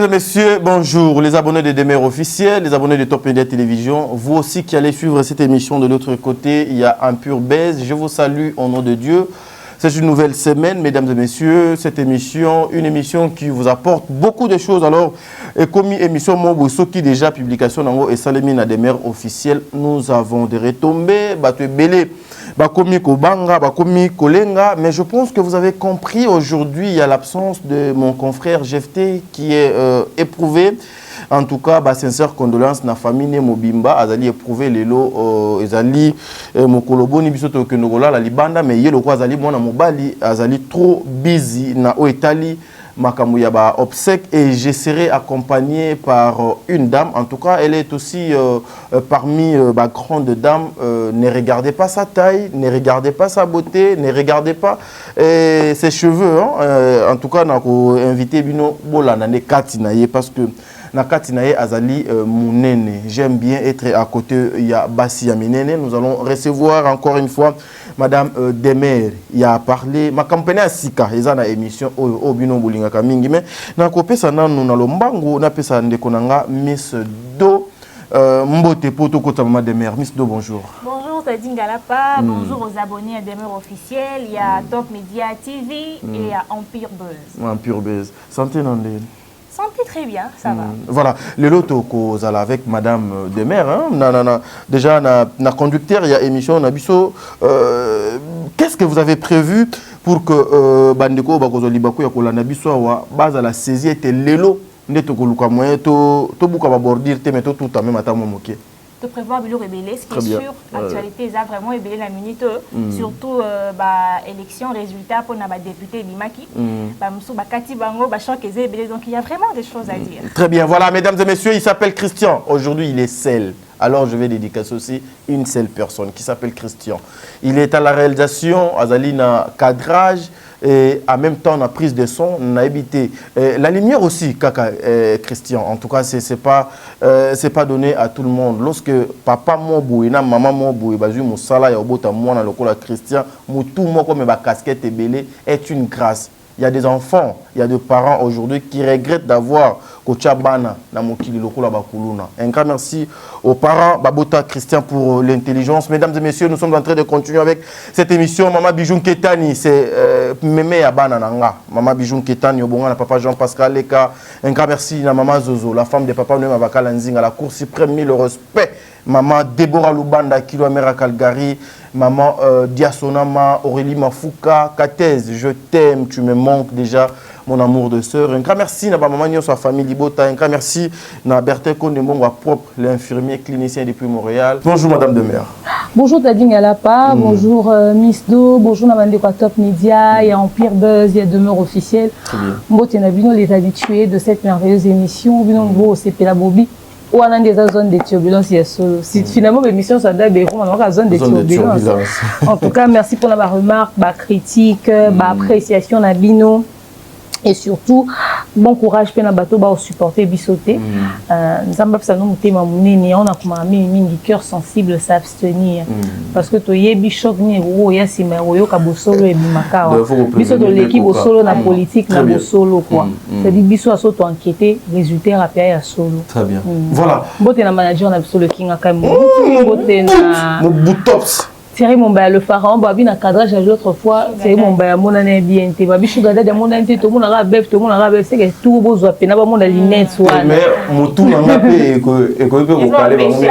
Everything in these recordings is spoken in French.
Mesdames et messieurs, bonjour. Les abonnés de Demer officiels, les abonnés de Top Media Télévision, vous aussi qui allez suivre cette émission de l'autre côté, il y a un pur buzz. Je vous salue au nom de Dieu. C'est une nouvelle semaine, mesdames et messieurs. Cette émission, une émission qui vous apporte beaucoup de choses. Alors, comme émission Moboso qui déjà publication dans et Salemina Demer officiel, nous avons des retombées, belé. Bakomi Kobanga, Bakomi Kolenga, mais je pense que vous avez compris aujourd'hui, il y a l'absence de mon confrère Jefté qui est éprouvé. En tout cas, sincère condoléances na famille Mobimba, Azali éprouvé les lots, Azali Mokolobo, Nibisoto Kenogola, la Libanda, mais yelo quoi Azali Mona Mobali, Azali trop busy na Oetali. Makamuyaba obsèque et je serai accompagné par une dame. En tout cas, elle est aussi parmi ma grande dame. Ne regardez pas sa taille, ne regardez pas sa beauté, ne regardez pas ses cheveux. Hein. En tout cas, on a invité Bino Bola Nane Katinaye parce que Nakatinaye Azali Mounene. J'aime bien être à côté. Il y a Bassi Aminene. Nous allons recevoir encore une fois Madame Demer. Il a parlé. Ma campagne à Sika. Ils ont une émission au Bino Boulinga Kamingi. Mais na kopé ça na nous na lombango na pesa ndekonanga Miss Do Mbote Poto Kota Mama Demer. Miss Do, bonjour. Bonjour Tadine Galapa. Bonjour aux abonnés à Demer officiel. Il y a Top Media TV et à Empire Buzz. Empire Buzz. Santé Nandé. Santé très bien, ça va. Voilà, le loto qu'on a avec Madame Demer, hein? Déjà, na conducteur, il y a émission, Nabiso. Qu'est-ce que vous avez prévu pour que Bandeko, Bakozoli Bakou, Yakola Nabiso, base à la saisie, était l'élo, neto koluka moyen, to bouka babordir, te meto tout à même à ta momoké. De prévoir le rebelle, ce qui est sûr, l'actualité est vraiment ébellé la minute, surtout élection, résultat pour les députés Bimaki, Kati Bango, donc il y a vraiment des choses à dire. Très bien, voilà, mesdames et messieurs, il s'appelle Christian. Aujourd'hui, il est seul. Alors, je vais dédicacer aussi une seule personne qui s'appelle Christian. Il est à la réalisation, Azalina cadrage. Et en même temps, on a prise de son, on a évité. La lumière aussi, Kaka, Christian. En tout cas, c'est pas donné à tout le monde. Lorsque papa m'oboué, maman m'oboué, mon salaire au bout de moi dans le col Christian, tout moi comme ma casquette est belée est une grâce. Il y a des enfants, il y a des parents aujourd'hui qui regrettent d'avoir Kochabana na mokili lokola bakuluna. Un grand merci aux parents Babota Christian pour l'intelligence. Mesdames et messieurs, nous sommes en train de continuer avec cette émission. Maman Bijoun Ketani, c'est Mémé Abana Nanga. Maman Bijoun Ketani, Obonga, na papa Jean-Pascal Leka. Un grand merci à maman Zozo, la femme de papa Noé Mavaka Lanzing, à la Cour suprême, mis le respect. Maman Déborah Lubanda, Kilo Amera Calgary. Maman Diasonama, Aurélie Mafouka, Katez, je t'aime, tu me manques déjà, mon amour de sœur. Un grand merci à maman Nyo, sa famille Libota. Un grand merci à Berthe Kondemongwa propre, l'infirmier clinicien depuis Montréal. Bonjour Madame Demer. Bonjour Tadine Galapa, bonjour Miss Do, bonjour Namande Top Media, il y a Empire Buzz, il y a Demeure officielle. Bon, tu as vu les habitués de cette merveilleuse émission, c'est Pela Bobi. Ou on a des zones de turbulence, il y a solo. Si finalement l'émission ça doit être une zone de turbulence. En tout cas, merci pour la remarque, la critique, l'appréciation de Bino. Et surtout, bon courage pour les bateaux pour supporter Bissoté. Nous avons on a comme un cœur sensible s'abstenir. Parce que tu es bichok ni ou ya si mais ou yo kabosolo et bimaka. Bissoto l'équipe au solo na politique na bosolo quoi. C'est-à-dire bisso a sauto enquêter, résultat rapide à solo. Très bien. Voilà. Bote na manager na bisso le king akamo. Bote na mon boutops. Thierry Mombaya le pharaon, babi na cadrage l'autre fois, Thierry Mombaya mon année bien té, babi chugada de mon année tout le monde a bête, tout le monde a bête, c'est que tout beau soit pena ba mon lunette soit. Mais mon tout n'a pas et que vous parlez ba mon c'est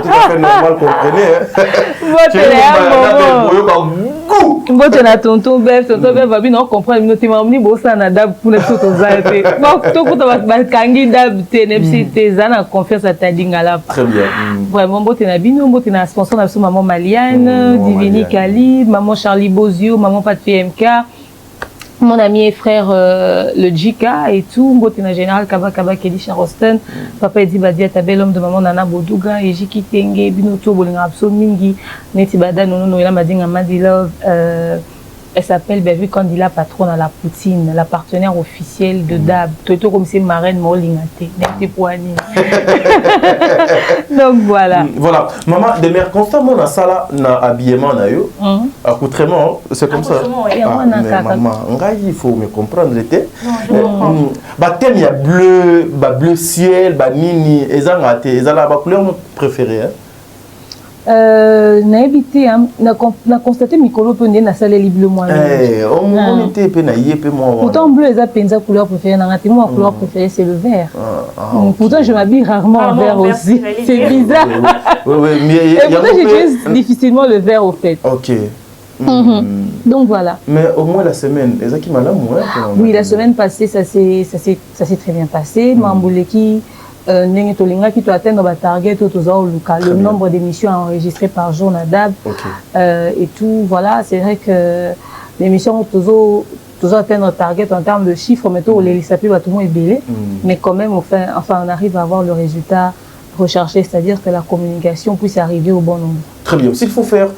tout à fait normal comprenez. Bote na tonton bête babi non comprendre nous téma omni bossa na dab pour les autres zaité. Bon tout ko ta ba kangi dab té nepsi té zana confiance à Tadingala. Très bien. Vraiment bote na bino, bote na sponsor na maman Malia. Divini Kali, maman Charlie Bozio, maman Pat PMK, mon ami et frère le Jika et tout, Mbotena Général Kaba Kelly Charoston, papa Edi Badia Tabel, homme de maman Nana Bodouga, et Jiki Tenge, Binoto Bolinga Abso Mingi, Neti Bada Nono Noela Madinga Madi Love, Elle s'appelle Baby Candila, patronne à la poutine, la partenaire officielle de DAB. Tout comme c'est marraine Molingate, donc voilà. Voilà. Maman, de mère constamment dans ça là, habillement na yo, accoutrement, c'est comme ça. Mais maman, il faut me comprendre l'été. Bah thème il y a bleu, bah bleu ciel, bah nini, et ça la couleur préférée. Na habité na constaté mikolo pe na salle bleu moi. On était pe na yé pe moi. Pourtant bleu est penza couleur préférée na ngati moi couleur préférée c'est le vert. Pourtant je m'habille rarement en vert aussi. C'est bizarre. Oui mais et pourtant j'utilise difficilement le vert au fait. OK. Donc voilà. Mais au moins la semaine, est-ce qui m'a là moi? Oui, la semaine passée ça s'est très bien passé. Mambouleki Nengi Tolinga qui doit atteindre le target le nombre d'émissions enregistrées par jour Nadab et tout, voilà, c'est vrai que l'émission toujours atteindre le target en termes de chiffres, mais tout les tout le monde est belé, mais quand même on arrive à avoir le résultat recherché, c'est-à-dire que la communication puisse arriver au bon nombre. Très bien. S'il faut faire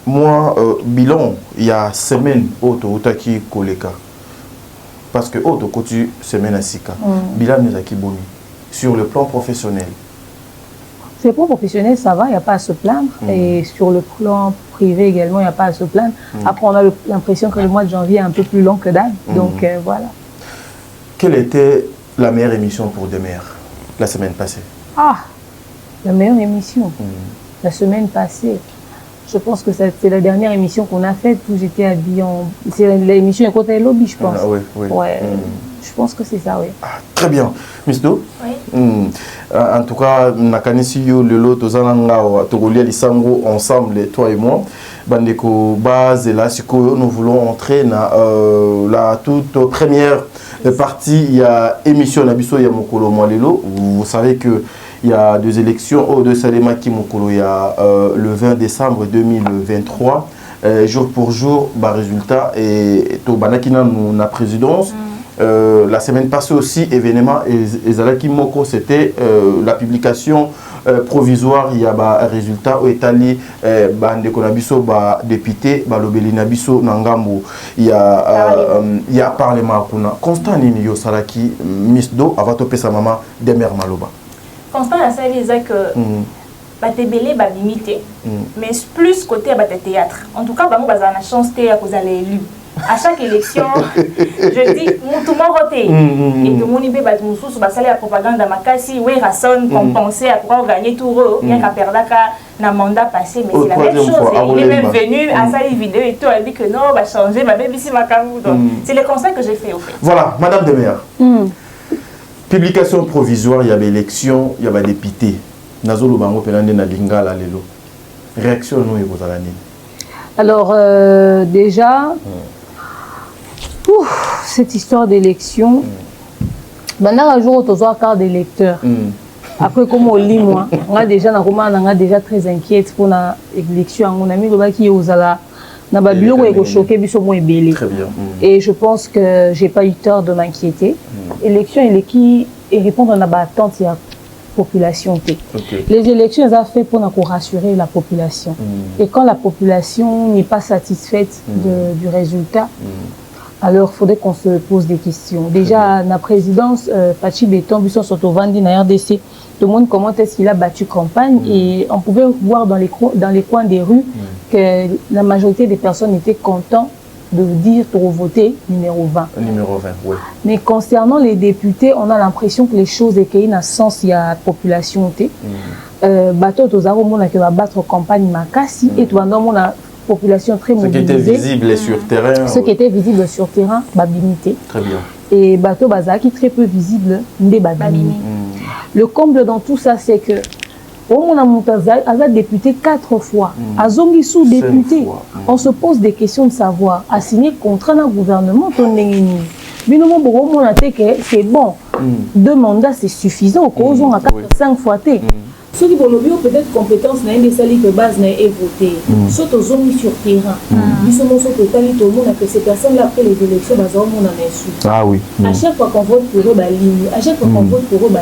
bilan, il y a semaine qui koleka. Parce que autre côté semaine à Sika, bilan nous a boni sur le plan professionnel. Sur le plan professionnel, ça va, il n'y a pas à se plaindre. Et sur le plan privé également, il n'y a pas à se plaindre. Après, on a l'impression que le mois de janvier est un peu plus long que d'hab. Donc voilà. Quelle était la meilleure émission pour Demer la semaine passée? La meilleure émission la semaine passée. Je pense que c'est la dernière émission qu'on a faite où j'étais habillée en... C'est l'émission à côté de lobby, je pense. Oui. Ouais, je pense que c'est ça, oui. Très bien. Miss Do? Oui. En tout cas, nakanisi yo lelo tozananga togolia lisango ensemble, toi et moi. Bandeko base et là, nous voulons entrer dans la toute première partie. Il y a émission Nabiso Yamokolo Mwalelo. Vous savez que il y a des élections au de Salema Kimokolo, il y a le 20 décembre 2023, jour pour jour, résultat, et Tobanakina la présidence. La semaine passée aussi, événement, et Zalaki Moko, c'était la publication provisoire, il y a un résultat au Italie, Bandekonabiso, député, Lobeli Nabiso, Nangambo, il y a Parlement Kuna. Constant Nini Salaki, Miss Do, Avatope sa maman, Demer Maloba. Constant a servi que Tébélé va limiter, mais plus côté théâtre. En tout cas, on a la chance de aller élu. À chaque élection, je dis, tout le monde vote. Et tout le monde peut la propagande dans ma case, oui, Rasson compenser à pouvoir gagner tout le il y a qu'à perdre dans le mandat passé, mais c'est la même chose. Il est même venu à sa vidéo et tout, elle dit que non, va changer, ma bébé ici, ma camou. C'est le conseil que j'ai fait au fait. Voilà, Madame Demer. Publication provisoire, il y avait élection, il y avait député. Nazolo Bango Pelande na Lingala Lelo. Réaction nous vous allez. Alors déjà, cette histoire d'élection, maintenant un jour on a carte d'électeur. Après comme on lit moi, on a déjà très inquiète pour l'élection. On a mis le qui aux ala. Et je pense que j'ai pas eu tort de m'inquiéter. L'élection, elle est qui et répondre à la attente de la population. Les élections, elles ont fait pour rassurer la population. Et quand la population n'est pas satisfaite du résultat, alors il faudrait qu'on se pose des questions. Déjà, la présidence, Pachi Béton, Busson Sotovandi, na RDC, tout le monde comment est-ce qu'il a battu campagne et on pouvait voir dans les coins des rues que la majorité des personnes étaient contents de dire pour voter numéro 20. Numéro 20, oui. Mais concernant les députés, on a l'impression que les choses étaient dans sens il y a population. Bateau Tozaro, on a que va battre campagne Makassi et toi, non, on a population très mobilisée. Ce qui était visible sur terrain. Ce qui était visible sur terrain, Babimité. Très bien. Et bateau Bazaki très peu visible, Ndé Babimi. Le comble dans tout ça, c'est que on a député 4 fois. À Zongi sous-député, on se pose des questions de savoir. À signer contrat dans le gouvernement, c'est bon. 2 mandats, c'est suffisant. On a 4-5 fois. Ceux qui ont peut-être compétence, des salles de base et voté. Soit aux zones sur terrain. Ils sont tout le monde que ces personnes-là, après les élections, ah oui. À chaque fois qu'on vote pour eux, à chaque fois qu'on vote pour eux,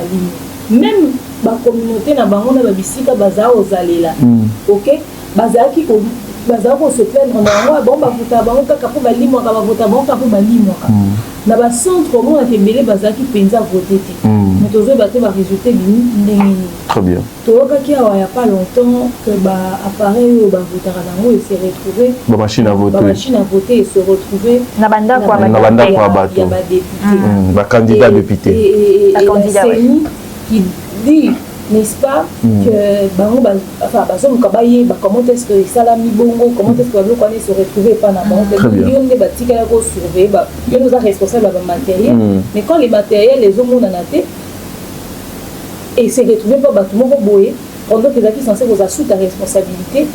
même la communauté na bango na babisika baza ozalela. OK? Baza qui bazako se plaindre na bon ba vota bango kaka po balimo ka ba vota bango ka po balimo ka na ba centre mo na tebele bazaki penza voter te mais tozo ba te ba résultat ndenge très bien to ka ki awa ya pas longtemps que ba appareil ba votera nango et se retrouver ba machine à voter et se retrouver na banda kwa bato ya ba député ba candidat député et la CENI qui dit n'est-ce pas que bango enfin bazo mukabaye ba comment est-ce que ça mi bongo comment est-ce que ba se retrouver pas na bango yo ne ba tika ko surveiller ba yo nous a responsable ba matériel mais quand les matériels les hommes na naté et se retrouver pas bato moko boye pendant que les acquis censés vous assument ta responsabilité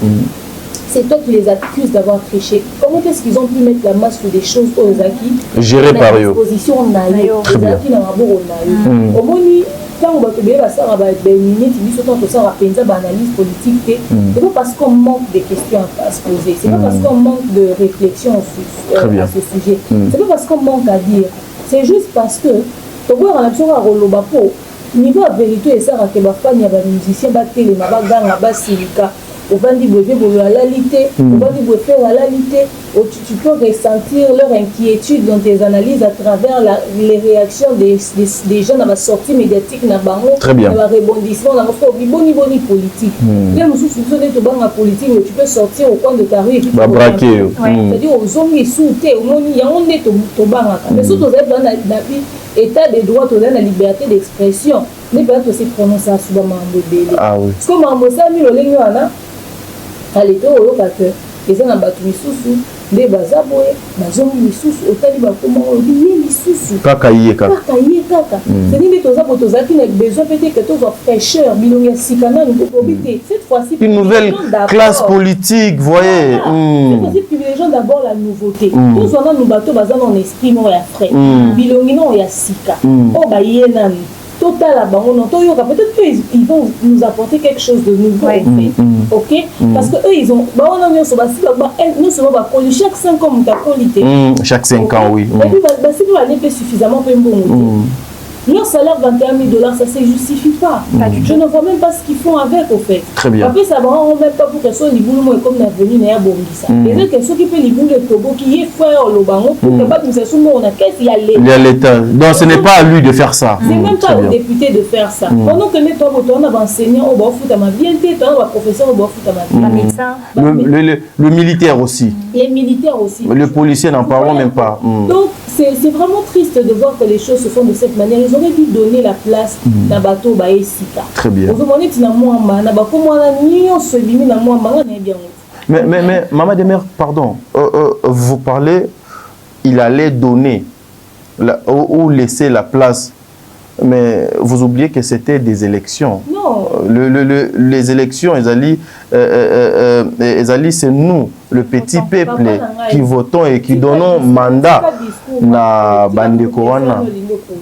c'est toi qui les accuses d'avoir triché. Comment est-ce qu'ils ont pu mettre la masse sur des choses aux acquis gérées par eux? Position très bien. Au moni, quand on va te dire ça, on va être minutes, il dit que ça va penser analyse politique. C'est pas parce qu'on manque de questions à se poser. C'est pas parce qu'on manque de réflexion à ce sujet. C'est pas parce qu'on manque à dire. C'est juste parce que tu vois en action à Rolobapo, niveau de vérité et ça, que les fans, il y a des musiciens, des télé, des gangs, des syndicats. On va dire à la lité, on va dire faire à la lité. Tu peux ressentir leur inquiétude dans tes analyses à travers les réactions des gens dans la sortie médiatique, dans le rebondissement, dans le bon politique. Même si tu es dans la politique, tu peux sortir au coin de ta rue et puis braquer. C'est-à-dire aux hommes qui sont sautés, au monde, il y a un net au bar. Mais surtout, dans l'état des droits, tu as la liberté d'expression. Mais peut-être aussi prononcer à ce moment de bébé. Parce que moi, je suis alete oyo kaka eza na bato misusu nde baza boye bazongi misusu otali bakoma olobi ye misusu kaka ye kaka c'est nde toza bo tozalaki na besoin peut-être que tozwa fraîcheur bilongi ya sika nani kokobi te cette fois-ci une nouvelle classe politique voyez c'est possible privilégions d'abord la nouveauté tozwa nanu bato baza na esprit moko ya frais bilongi no ya sika oyo baye nani total à bango peut-être qu'ils vont nous apporter quelque chose de nouveau en fait. OK parce que eux ils ont nous sommes chaque 5 ans qualité chaque 5 ans oui et puis si vous allez suffisamment pour bon leur salaire $21,000 ça se justifie pas je ne vois même pas ce qu'ils font avec au fait très bien après ça va on même pas pour que soit les boulot comme l'avenir n'a bongisa les autres ceux qui fait les boulot tobo qui est frère le bango pour que pas nous ça on a qu'est-ce il y a l'état donc ce n'est pas à lui de faire ça c'est même pas au député de faire ça pendant que les toi on a enseignant on va foutre ma bien tête on va professeur on va foutre ma médecin le militaire aussi les militaires aussi le policier n'en parlons même pas donc c'est vraiment triste de voir que les choses se font de cette manière. Ils auraient dû donner la place à bateau baïsika. Très bien. Mais Maman Demer, pardon, vous parlez, il allait donner ou laisser la place. Mais vous oubliez que c'était des élections. Non. Les élections, c'est nous, le petit peuple, qui votons et qui donnons mandat na Bandekowana.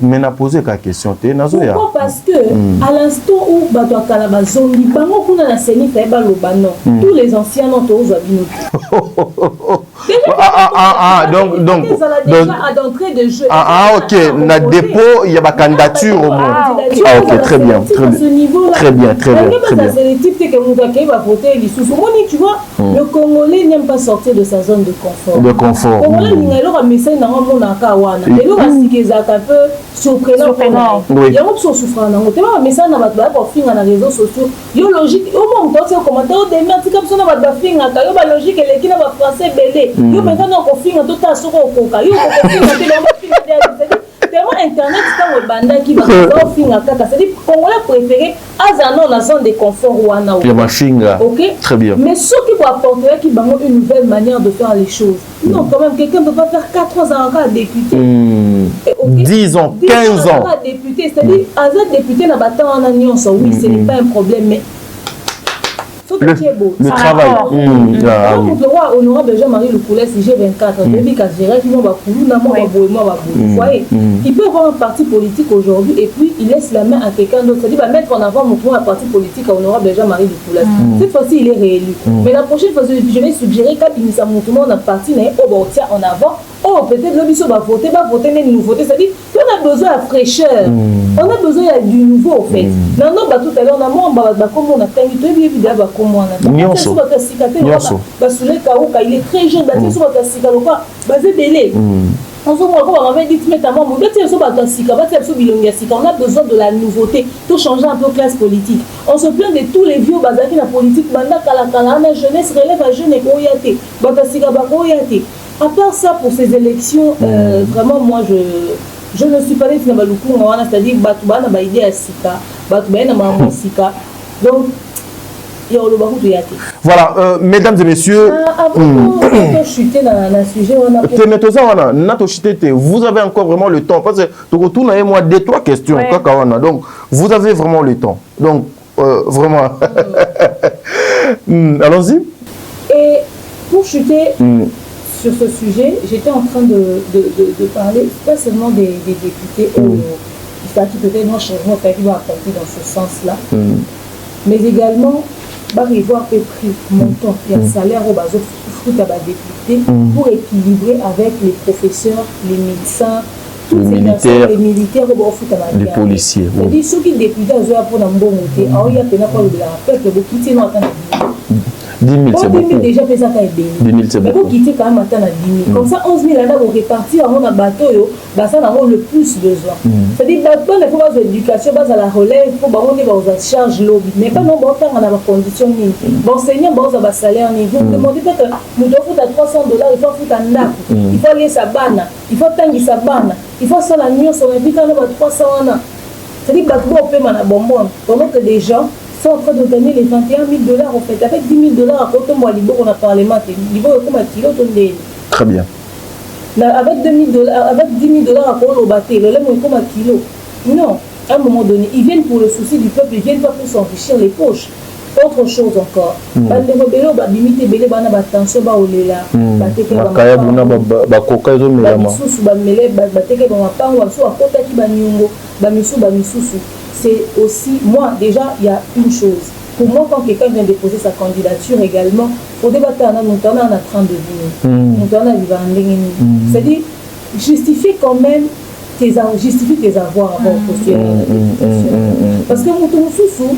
Mais n'a posé qu'à question. Pourquoi? Parce que à l'instant où Bato Kalaba Zombi, Bango Kuna na Seni Taïba Lobano, tous les anciens n'ont pas donc déjà à d'entrée de jeu. Ok, na dépôt il y a ma candidature au monde. Ok, très bien, très bien. Tu vois, le Congolais n'aime pas sortir de sa zone de confort. De confort. Congolais, il a un message dans le monde à Kawana. Et là, c'est un peu surprenant. Il y a un peu souffrant. Il y a un message dans les réseaux sociaux. Il y a une logique. Au moins, quand on commentaire, des merdes comme ça, on va faire une logique et les français belé. Il y a maintenant qu'on fait un total sur le coca. Il y a un tellement internet c'est un banda qui va faire kaka c'est-à-dire Congolais préféré azano na zone de confort wana ok très bien mais ceux qui vont apporter qui bango une nouvelle manière de faire les choses non quand même quelqu'un ne peut pas faire 4 ans encore député 10 ans 15 ans député c'est-à-dire azat député na battant en union ça oui ce n'est pas un problème mais le travail. Le roi honorable Jean-Marie Loukoulès, G24, depuis qu'à gérer, vous voyez, il peut avoir un parti politique aujourd'hui et puis il laisse la main à quelqu'un d'autre. C'est-à-dire, va mettre en avant un parti politique à honorable Jean-Marie Loukoulès. Cette fois-ci, il est réélu. Mais la prochaine fois, je vais suggérer qu'il y a un parti en avant. Oh, peut-être le biseau va voter, une nouveauté. C'est-à-dire, on a besoin de fraîcheur. On a besoin du nouveau, en fait. Maintenant, tout à l'heure, on a comme on a tangi, tu es bien évidemment comme on a tangi. Il est très jeune, il on a besoin de la nouveauté pour changer un peu classe politique. On se plaint de tous les vieux bazaki la politique, la jeunesse relève à jeune et à part ça, pour ces élections, vraiment, moi, je ne suis pas allée dans le coup, c'est-à-dire que j'ai idée à Sika, Sika. Donc, voilà, mesdames et messieurs, vous avez encore vraiment le temps. Parce que tout a moi 2-3 questions. Donc, vous avez vraiment le temps. Donc, vraiment. Allons-y. Et pour chuter sur ce sujet, j'étais en train de parler pas seulement des députés, qui peut-être un changement qui va apporter dans ce sens-là, mais également voir le prix montant et un salaire au bas députés pour équilibrer avec les professeurs, les médecins, les militaires, les policiers. C'est-à-dire ceux qui députés ont pour un bon côté, il y a peuple qui tient 10 000, c'est beaucoup. 10 000 déjà, ça a été 10 000, c'est beaucoup. Quitter quand même à 10 000. Comme ça, 11 000 vont répartir dans un bateau, ça a le plus besoin. C'est-à-dire que il faut avoir l'éducation, à la relève, il faut avoir une charge lobby. Mais pas non, bon, on a des conditions. Bon, enseignant, bon, ça va salaire. Vous demandez peut-être, nous devons foutre à $300, il faut foutre un NAP, il faut aller sa banne, il faut tanguer sa banne, il faut ça la nuit, on a dit qu'on a 300 ans. C'est-à-dire que on peut m'en bonbon. Pendant que des gens sont en train de gagner les $21 000 en fait. Avec $10 000, à côté de moi, on a parlé matin. Très bien. Avec $10 000 à côté, le bâté, le lait, comme un kilo. Non, à un moment donné, ils viennent pour le souci du peuple, ils viennent pas pour s'enrichir les poches. Autre chose encore. Les rebelles, limiter les attention, c'est aussi, moi, déjà, il y a une chose. Pour moi, quand quelqu'un vient déposer sa candidature également, au débat, on a 32 000. C'est-à-dire, justifie quand même tes avoirs avant de postuler. Parce que mon sous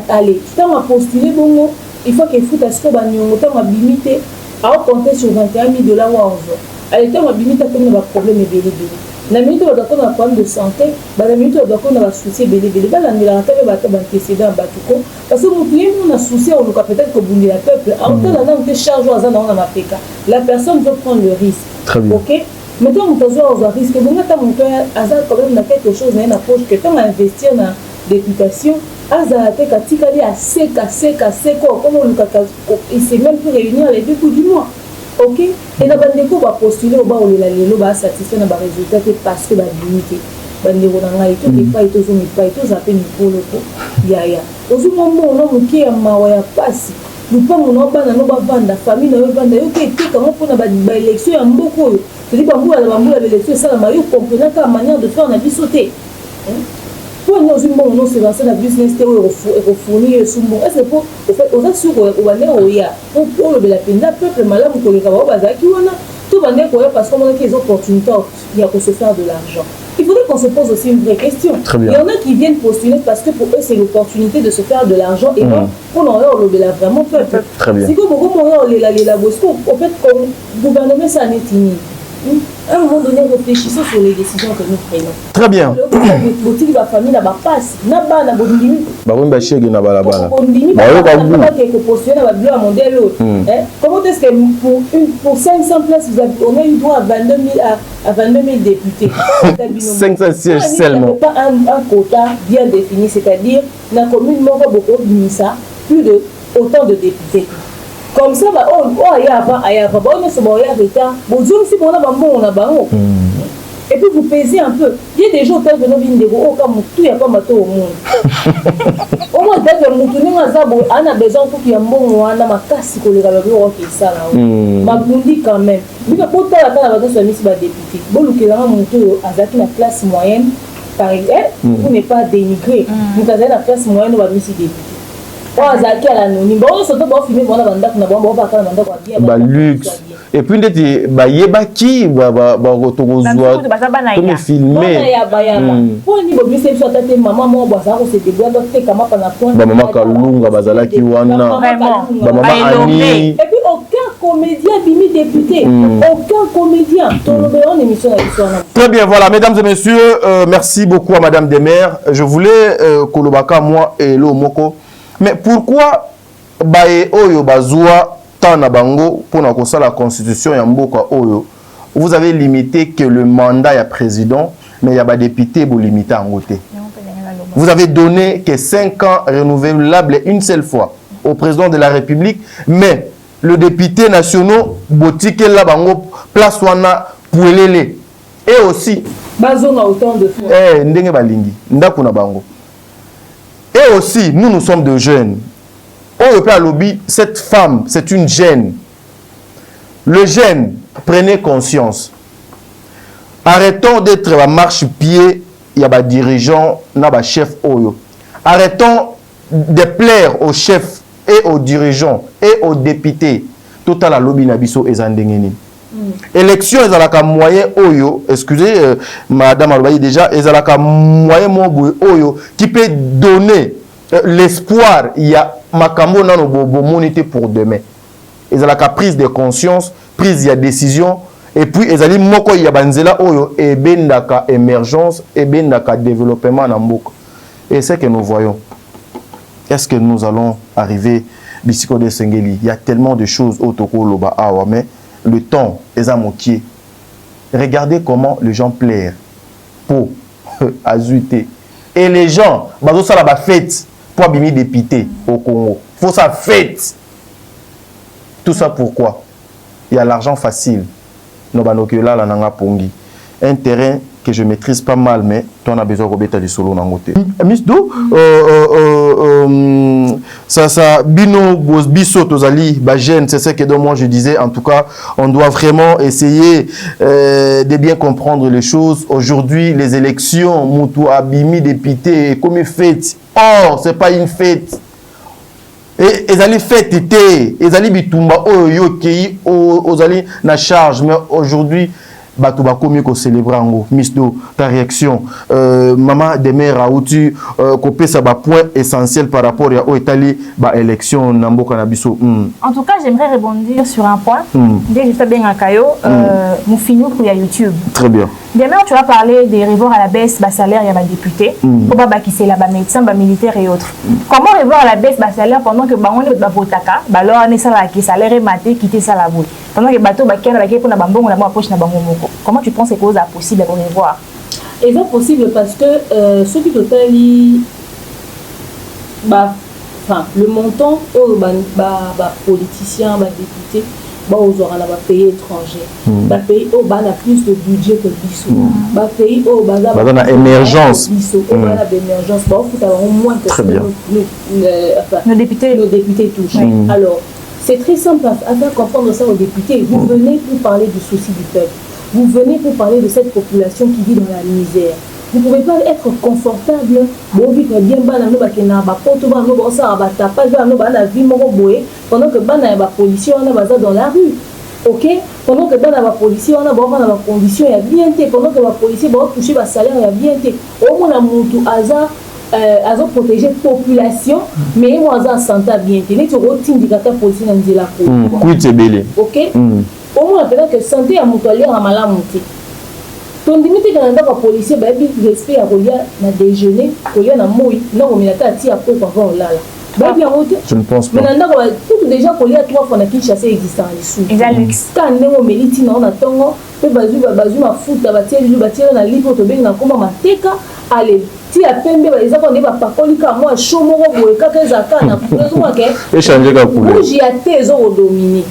allez, tant à postuler, il faut qu'il faut à ce que tant à limiter, à compter sur $21 000 allez, tant à limiter comme il y a un problème et la minute où on a un problème de santé, la minute où on a un souci, parce que on a souci, on a peut-être que vous la peuple, on charge la personne veut prendre le risque. Très bien. Ok? Maintenant, on a un risque. On a quand même quelque chose dans la poche que tant investir dans l'éducation, il s'est même plus réunir les 2 coups du mois. Ok, et la bande de va postuler au bas où les lots va satisfaire dans les résultats parce que la limité. Bande de on a été pas été aux appels pour le coup. Yaya. Au moment où on a qui a mawaya passe. Nous pas mon bande na no banda famille na banda yo qui était comment pour na élection ya mboko. C'est-à-dire bambou la élection ça la maillot comprenant la manière de faire na bisoter. Pour nous on se lancer dans business et fournir sous bon est-ce pour au fait aux sur au bané oya pour le la penda peuple malade pour les kawa bazaki wana tout bané quoi parce qu'on a des opportunités il y a pour se faire de l'argent. Il faudrait qu'on se pose aussi une vraie question. Il y en a qui viennent postuler parce que pour eux c'est l'opportunité de se faire de l'argent et non pour leur le vraiment peuple. Très bien. C'est comme beaucoup la bosco en fait comme gouvernement ça n'est fini. À un moment donné, réfléchissons sur les décisions que nous prenons. Très bien. Le la famille n'a pas passe. N'a pas la bonne limite. Comment est-ce que pour 500 places, on a eu droit à 22 000 députés 500 sièges seulement. Pas un quota bien défini, c'est-à-dire la commune manque beaucoup de ça, plus de autant de députés. Comme ça, et puis vous pesez un peu. Il y a des gens qui peuvent venir de vous, il n'y a pas de au monde. Au moins, on a besoin pour qu'il y ait un bon moment, on a ma casse pour les gars qui sont là. Ma bondi quand même. Mais pour toi, la personne a besoin de député. Bon, le Kézara monte à la classe moyenne, par exemple, vous n'êtes pas dénigré. Vous avez la classe moyenne, on va mettre député. Zaki à l'anonyme. Bon, surtout pour filmer, on a un mandat, on a un mandat, luxe. Et puis, bah, yebaki, bah, retourner comme filmer. Pour ni bobi c'est soit tête maman moi bois ça c'est des bois docteur comment pendant bah maman Kalunga bazala ki wana bah maman Annie et puis aucun comédien bimi député aucun comédien on émission très bien. Voilà, mesdames et messieurs, merci beaucoup à madame Demers. Je voulais kolobaka moi et lo moko, mais pourquoi bae oyo bazwa tana bango pour na kosa la constitution ya mboka oyo vous avez limité que le mandat ya président, mais il y a des députés qui limité en côté. Vous avez donné que 5 ans renouvelables une seule fois au président de la République, mais le député national, botike la bango, place wana pouelele. Et aussi, autant de fois. Ndenge balingi, ndakuna bango. Et aussi, nous sommes de jeunes. Au plan lobby, cette femme, c'est une jeune. Le jeune, prenez conscience. Arrêtons d'être à marche-pied, il y a des dirigeants, il y a des chefs. Arrêtons de plaire aux chefs et aux dirigeants et aux députés. Total à lobby nabiso et zandengeni. Élection, ils ont un moyen oyo, excusez, madame Albaï déjà, ils ont un moyen oyo qui peut donner l'espoir. Il y a makambo nano monité pour demain. Ils ont la prise de conscience, prise de décision. Et puis, ils ont dit moko ya banzela oyo et bendaka émergence et bendaka développement na mboka. Et c'est que nous voyons. Est-ce que nous allons arriver bisiko de Sengeli? Il y a tellement de choses autour loba awa, mais le temps est à moitié. Regardez comment les gens plairent pour azuter. Et les gens, bazo sala ba fête pour abimi député au Congo. Faut sa fête. Tout ça pourquoi? Il y a l'argent facile. Un terrain que je maîtrise pas mal, mais tu en as besoin de solo nangote. Miss Do, ça, bino, biso, tozali, bagène, c'est ce que moi je disais. En tout cas, on doit vraiment essayer de bien comprendre les choses. Aujourd'hui, les élections, Moutou Abimi, député, comme une fête. Or, c'est pas une fête. Et ils allaient fêter, ils allaient bitumba oyo ki aux allaient na charge, mais aujourd'hui batuba komi ko célébrer ngo. Miss Do, ta réaction, maman Demers où tu copé ça ba point essentiel par rapport à Italie ba élection namboka na biso. En tout cas, j'aimerais rebondir sur un point. Dès que je fais bien un caillot, mon finou pour YouTube. Très bien. Demers, tu as parlé des revoirs à la baisse, bas salaire, il y a des députés, pour pas qui c'est là, bas médecins, bas militaires et autres. Comment revoir à la baisse, bas salaire pendant que bah on est bas votaka, bah alors on est ça là qui salaire est maté, quitter ça la boue. Pendant que bateau bah qui a la pour na bambon, on a poche na bambon. Comment tu penses que c'est possible de revoir? Et c'est possible parce que ceux qui totalement bah enfin le montant aux politiciens, bah députés. Aux pays étrangers, pays où on a plus de budget que Bissou, pays où on a émergence, d'émergence, au moins que nos députés touchent. Alors, c'est très simple à faire comprendre ça aux députés. Vous venez pour parler du souci du peuple. Vous venez pour parler de cette population qui vit dans la misère. Vous ne pouvez pas être confortable. Bon, vite bien, pendant que la policier on a dans la rue. Ok? Pendant que la policier on a dans condition il y a bien été. Pendant que la policier va toucher le salaire il y a bien été. Au moins la montou à protéger la population, mais moi à santé bien été. Les routines indicateur policier dans la cour. Ok? Au moins peut-être que santé à montou aller à malamonté. Ton limite quand on a policier bah bien respect à Rolia na déjeuner Rolia na moi non on a tati à peu avant là bah bien route je ne pense pas mais on a tout déjà Rolia 3 fois na qui chasser existant ici quand on milite na on attend pe bazu ma foot ba tirer na lipo to benga na koma mateka allez ti a pembe ba ezaka on ba pakolika moi chomoro boye kaka ezaka na raison que échanger ka couleur rouge ya tezo o dominer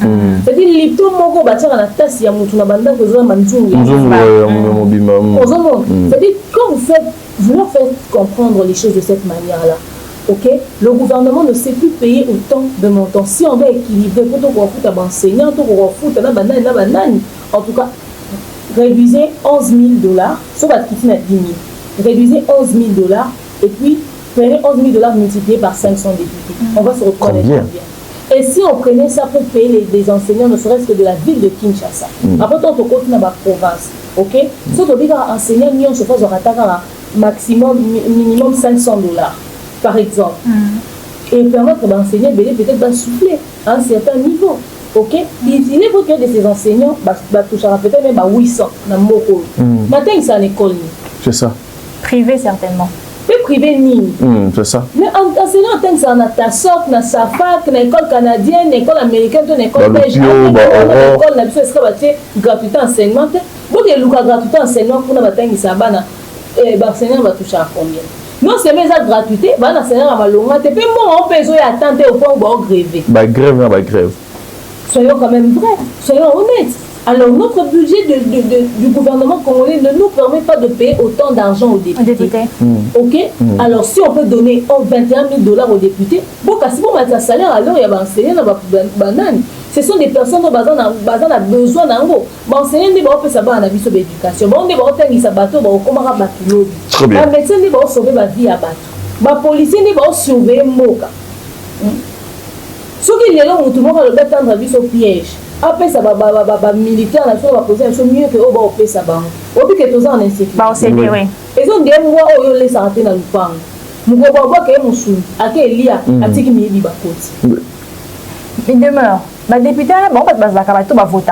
c'est dire lipto moko ba tira na tasse ya mutu na banda ko zo manzungu c'est-à-dire quand vous leur faites comprendre les choses de cette manière-là, ok, le gouvernement ne sait plus payer autant de montants. Si on veut équilibrer, pour tout foutre à enseignant, tout foutre à banane, en tout cas, réduisez $11 000, sauf à quitter 10 000. Réduisez $11 000 et puis prenez 11 000 $ multipliés par 500 députés. On va se retrouver avec combien? Et si on prenait ça pour payer des enseignants, ne serait-ce que de la ville de Kinshasa, après on continue dans la province, ok? Si on dit qu'un enseignant, on se fait un maximum, minimum 500 $, par exemple. Et permettre d'enseigner peut-être de souffler à un certain niveau. Ok? Il est pour que de ces enseignants touchera peut-être même à 800 dans le mot. Maintenant, c'est en école. C'est ça. Privé, certainement. Mais privé, ni. C'est ça. Mais enseignant, en tant que ça, dans ta SOC, dans sa fac, dans l'école canadienne, l'école américaine, dans l'école belge, l'école, la biso, est-ce gratuité enseignement. Donc, il y a le gratuité enseignement pour nous, l'enseignant va toucher à combien? Non, c'est mes actes gratuité, l'enseignant va longuement. Et puis, moi, on peut attendre au point où on va gréver. Grève. Soyons quand même vrais, soyons honnêtes. Alors, notre budget du gouvernement congolais ne nous permet pas de payer autant d'argent aux députés. Ok? Alors, si on peut donner 21 000 $ aux députés, bon, si on a un salaire, alors il y a un enseignant dans la banane. Ce sont des personnes qui ont besoin d'un gros. L'enseignant ne va pas savoir un avis sur l'éducation. On ne va pas faire un bateau, on va pas faire un médecin ne va pas sauver la vie à bateau. Les policiers ne vont pas sauver Moka. Ce qui est là, tout le monde va attendre vie au piège. Après ça, les militaires va poser un chose mieux que au pays ça va. Au plus que tous en insécurité. Et donc des mois où ils laissent arrêter dans le pan. Nous pouvons voir que nous sommes à quel lia à tiki mi bi bakoti. Il demeure. Les députés, bon, pas de bateau, va voter,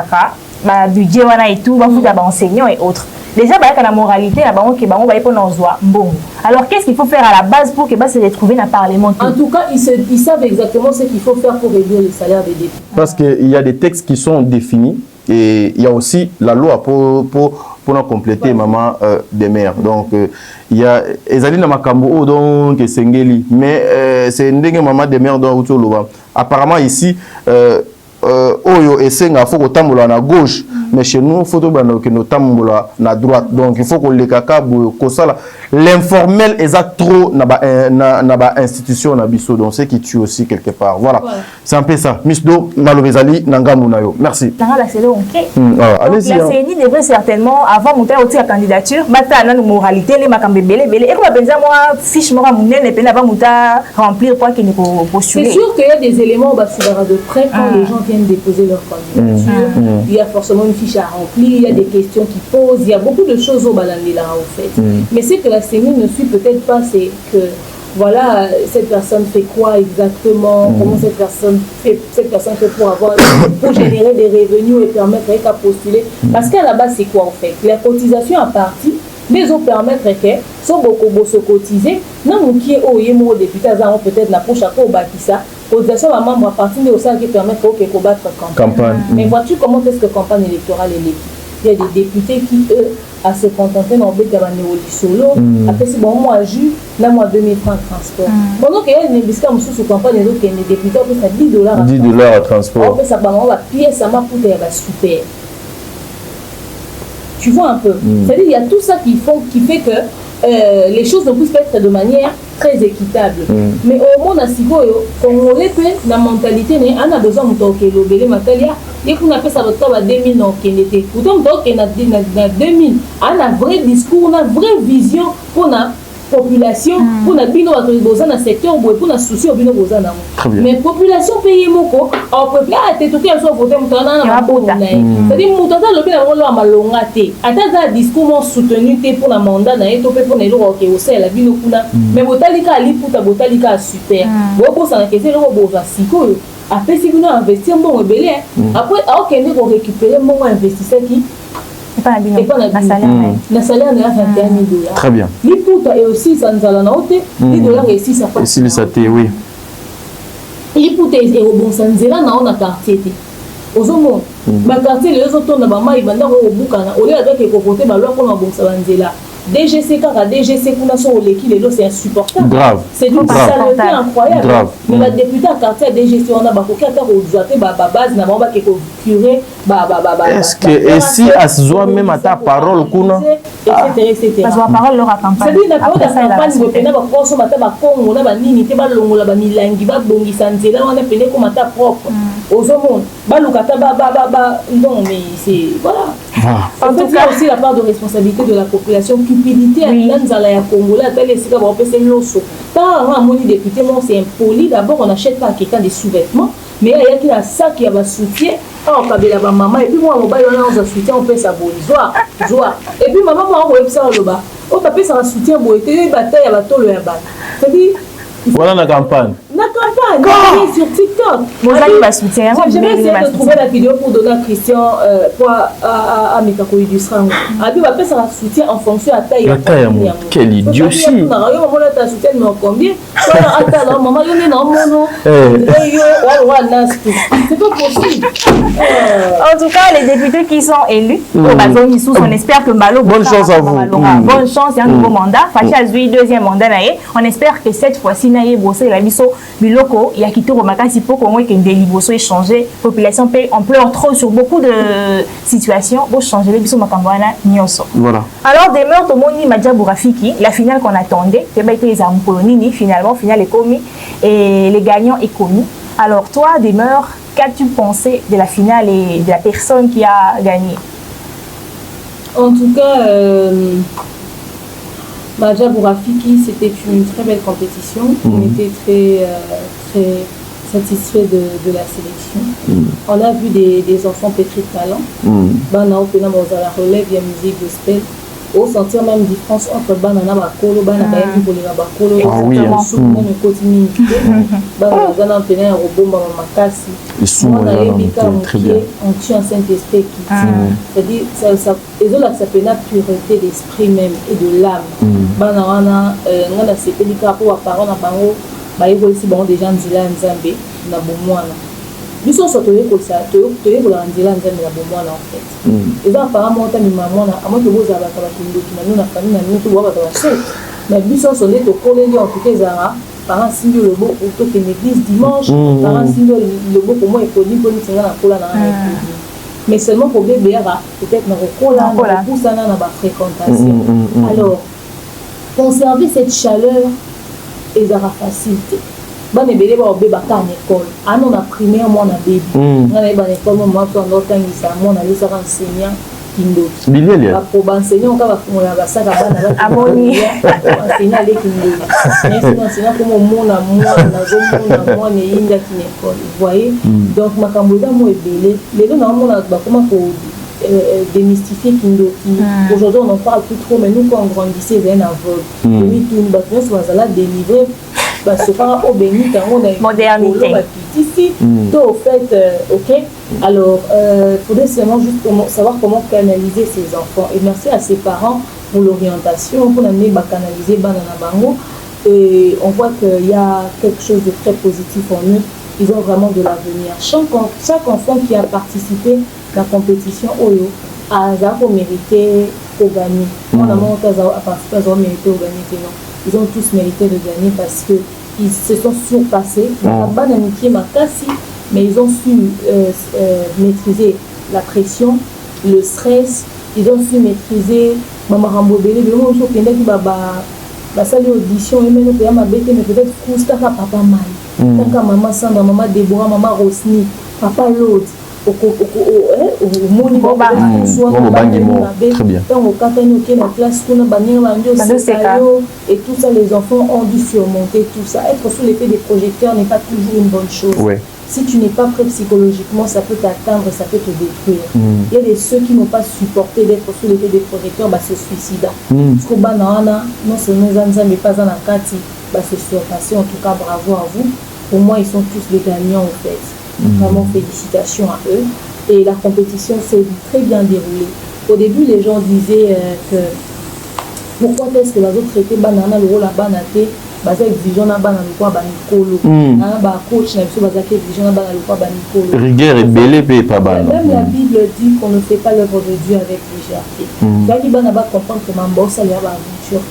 le budget et tout, va foutre enseignants et autres. Déjà, il y a la moralité, bon. Alors, qu'est-ce qu'il faut faire à la base pour que ça se retrouve dans le Parlement? En tout cas, ils savent exactement ce qu'il faut faire pour réduire les salaires des députés. Parce qu'il y a des textes qui sont définis et il y a aussi la loi pour compléter maman des maires. Donc, il y a Ezalina Makambo, donc Sengeli, mais c'est une maman des maires dans Outoloba. Apparemment, ici, Oyo et Senga, il faut qu'on tamboule à gauche, mais chez nous, il faut que nous tamboule à droite. Donc, il faut qu'on les caca, l'informel est trop dans l'institution, donc c'est qui tue aussi quelque part. Voilà, c'est un peu ça. Misdo, Malovezali, Nangamunayo. Merci. La CENI devrait certainement, avant de monter à la candidature, mettre une moralité, les macambébélés, et comme moi, fiche moi, et puis avant de remplir pour qu'il ne postule. C'est sûr qu'il y a des éléments de près quand les gens viennent déposer leur candidature. Il y a forcément une fiche à remplir, il y a des questions qui posent, il y a beaucoup de choses au Balandela en fait. Mais c'est que la CENI ne suit peut-être pas, c'est que voilà, cette personne fait quoi exactement, comment cette personne fait pour générer des revenus et permettre qu'à postuler. Parce qu'à la base, c'est quoi en fait? La cotisation à partie, mais on permettre que sont beaucoup se cotiser, non qui est au yémo député peut-être la prochaine fois au bâtissa, cotisation à membre à partir de ça qui permet de combattre campagne. Mais vois-tu comment est-ce que campagne électorale est l'équipe? Il y a des députés qui, eux, à se contenter dans le solo. Après, c'est bon, moi, jus, là, moi, 2000 francs de transport. Pendant qu'il y a une biscam sous campagne, donc, il y a des députés, on peut faire 10 $ 10 $ à transport. On peut ça, on va pied, ça m'a coûté, super. Tu vois un peu. C'est-à-dire, il y a tout ça qui fait que les choses ne puissent pas être de manière très équitable. Mais au moins, quand on les fait, la mentalité, on a besoin de matalia. Et qu'on appelle ça à 2000 ans qui était. Pourtant, on a 2000. On a un vrai discours, on a une vraie vision pour la population, pour la bino dans le secteur, pour la souci au bino dans mais population pays moko, on peut pas être tout à fait voter mutana na mabota. C'est-à-dire mutana le bien on malonga te. Attends un discours soutenu pour la mandat na eto pour les lois qui au sein la bino kuna. Mais botalika ali puta botalika super. Boko ça na kese le boza siko. Après si vous investir bon belé après ok on récupérer mon investisseur qui et pas la salaire. Le salaire est à 21 000 $. Très bien. L'Ipouta est aussi sans la note, les dollars et 6 à part. Si ça t'est, oui. L'Ipouta est au bon sens, là, on a quartier. Aux hommes, ma quartier, les autres, on a maman, ils vont au boucan, au lieu avec les cocotés, ma loi, on a bon sens, là. DGC, car DGC, c'est insupportable. Grave. C'est une saleté incroyable. Grave. Mais la députée à quartier DGC, on a beaucoup de base, n'a pas curé, est-ce que, et si à ce soit même à ta parole, Kuna, etc. Parce que la parole leur a campagne. C'est-à-dire, la parole de la campagne, on a consommé ta Congo, on a ni te balongo, la milangi, ba bongi sanzela, on a peiné comme ta propre. Aux hommes, balukata, non, mais c'est, voilà. En tout cas, aussi la part de responsabilité de la population, cupidité à l'Anzala et à Congolais, à tel que on peut se l'osso. Quand on a mon député, c'est impoli. D'abord, on n'achète pas à quelqu'un des sous-vêtements, mais il y a qui a ça qui a soutien. On a la maman, et puis moi, on a un soutien, on peut s'abonner. Joie. Et puis maman, on a ça au bas. On peut ça soutien, on a bataille à la tôle et à balle. C'est-à-dire, voilà la campagne. La campagne, sur TikTok. J'ai essayé de trouver la vidéo pour donner à Christian à Mekakoi du Srango. Abi va faire ça soutien en fonction de la taille. La taille, quel idiotie. Maman, tu soutien mais combien? Maman, c'est pas possible. En tout cas, les députés qui sont élus, on espère que Malo. Bonne chance à vous. Bonne chance, il y a un nouveau mandat. Fachi a joué deuxième mandat. On espère que cette fois-ci, la biso biloko il y a quitté au makasi pour qu'on ait que des liboso échanger population paye on pleure trop sur beaucoup de situations pour changer les biso makambana nyoso. Voilà. Alors des meurtres au Moni Madjabou Rafiki, la finale qu'on attendait, c'est été les Amkolonini finalement finale est commis et les gagnants est commis. Alors toi des meurtres, qu'as-tu pensé de la finale et de la personne qui a gagné? En tout cas Madjabou Rafiki, c'était une très belle compétition. On était très satisfait de la sélection. On a vu des enfants pétris de talent. Bana opena la relève, il y a musique gospel. Au sentir même différence entre Banana Bakolo, Banana Bakolo, Bakolo, souvent le quotidien. Banana opena un robot, Maman Makasi. On a eu très bien. On tue un Saint-Esprit qui c'est-à-dire, ça peut être pureté d'esprit même et de l'âme. Banana, on a ces pélicats pour apparemment à Bango. Bah il aussi bon des gens d'Ila Nzambe na bomwana. Nous sommes sortis pour ça, tu es pour la Nzila Nzambe na bomwana en fait. Et ça apparemment ta mi maman na à moi que vous avez la kindo qui na nous na famille na nous tout voir dans la chose. Mais nous sommes sortis au collège en tout cas Zara par un signe le beau pour que l'église dimanche par un signe le beau pour moi est connu pour nous tenir la cola na mais seulement pour bébé peut-être na cola na pour ça na ba fréquentation. Alors conserver cette chaleur et ça a facilité. Bon, les bébés vont aller à l'école. Ah non, la primaire, moi, on a bébé. On a l'école, moi, on a enseignant Kindo. Pour enseigner, on va faire ça, Amoni. Enseigner les Kindo. Mais enseignant comme moi, moi, Vous voyez? Donc, ma camboda, moi, est bébé. Les deux, on a comment démystifier Kindo. Aujourd'hui, on en parle plus trop, mais nous, quand on grandissait, il y a un vol. Et oui, tout le bâtiment, ça va délivrer. C'est pas au béni quand on a modernité ici. Au fait, ok. Alors, il faudrait seulement juste savoir comment canaliser ses enfants. Et merci à ses parents pour l'orientation, pour l'amener à canaliser Banana Bango. Et on voit qu'il y a quelque chose de très positif en eux. Ils ont vraiment de l'avenir. Chaque enfant qui a participé à la compétition Oyo a mérité de gagner. On a participé à mérité de gagner. Ils ont tous mérité de gagner parce qu'ils se sont surpassés. Mais ils ont su maîtriser la pression, le stress. Ils ont su maîtriser Maman Rambobele. Le moment où il y a salle d'audition, mais peut-être Kousta, papa Mal. Maman Sandra, maman Déborah, maman Rosny, papa Lode. Très bien. Et tout ça, les enfants ont dû surmonter tout ça. Être sous l'effet des projecteurs n'est pas toujours une bonne chose. Si tu n'es pas prêt psychologiquement, ça peut t'atteindre, ça peut te détruire. Il y a ceux qui n'ont pas supporté d'être sous l'effet des projecteurs, se suicident. Parce que non seulement mais pas en Akati, se surpasser. En tout cas, bravo à vous. Pour moi, ils sont tous les gagnants en fait. Vraiment félicitations à eux. Et la compétition s'est très bien déroulée. Au début, les gens disaient que pourquoi est-ce que les autres traitaient banana le rôle à banaté exigeant na bana quoi banikolo ba coach na biso bazaki exigeant na bana quoi banikolo rigueur et belé pas bana. Même la Bible dit qu'on ne fait pas l'œuvre de Dieu avec légèreté. Zaki bana ba comprendre que mambosa ya ba aventure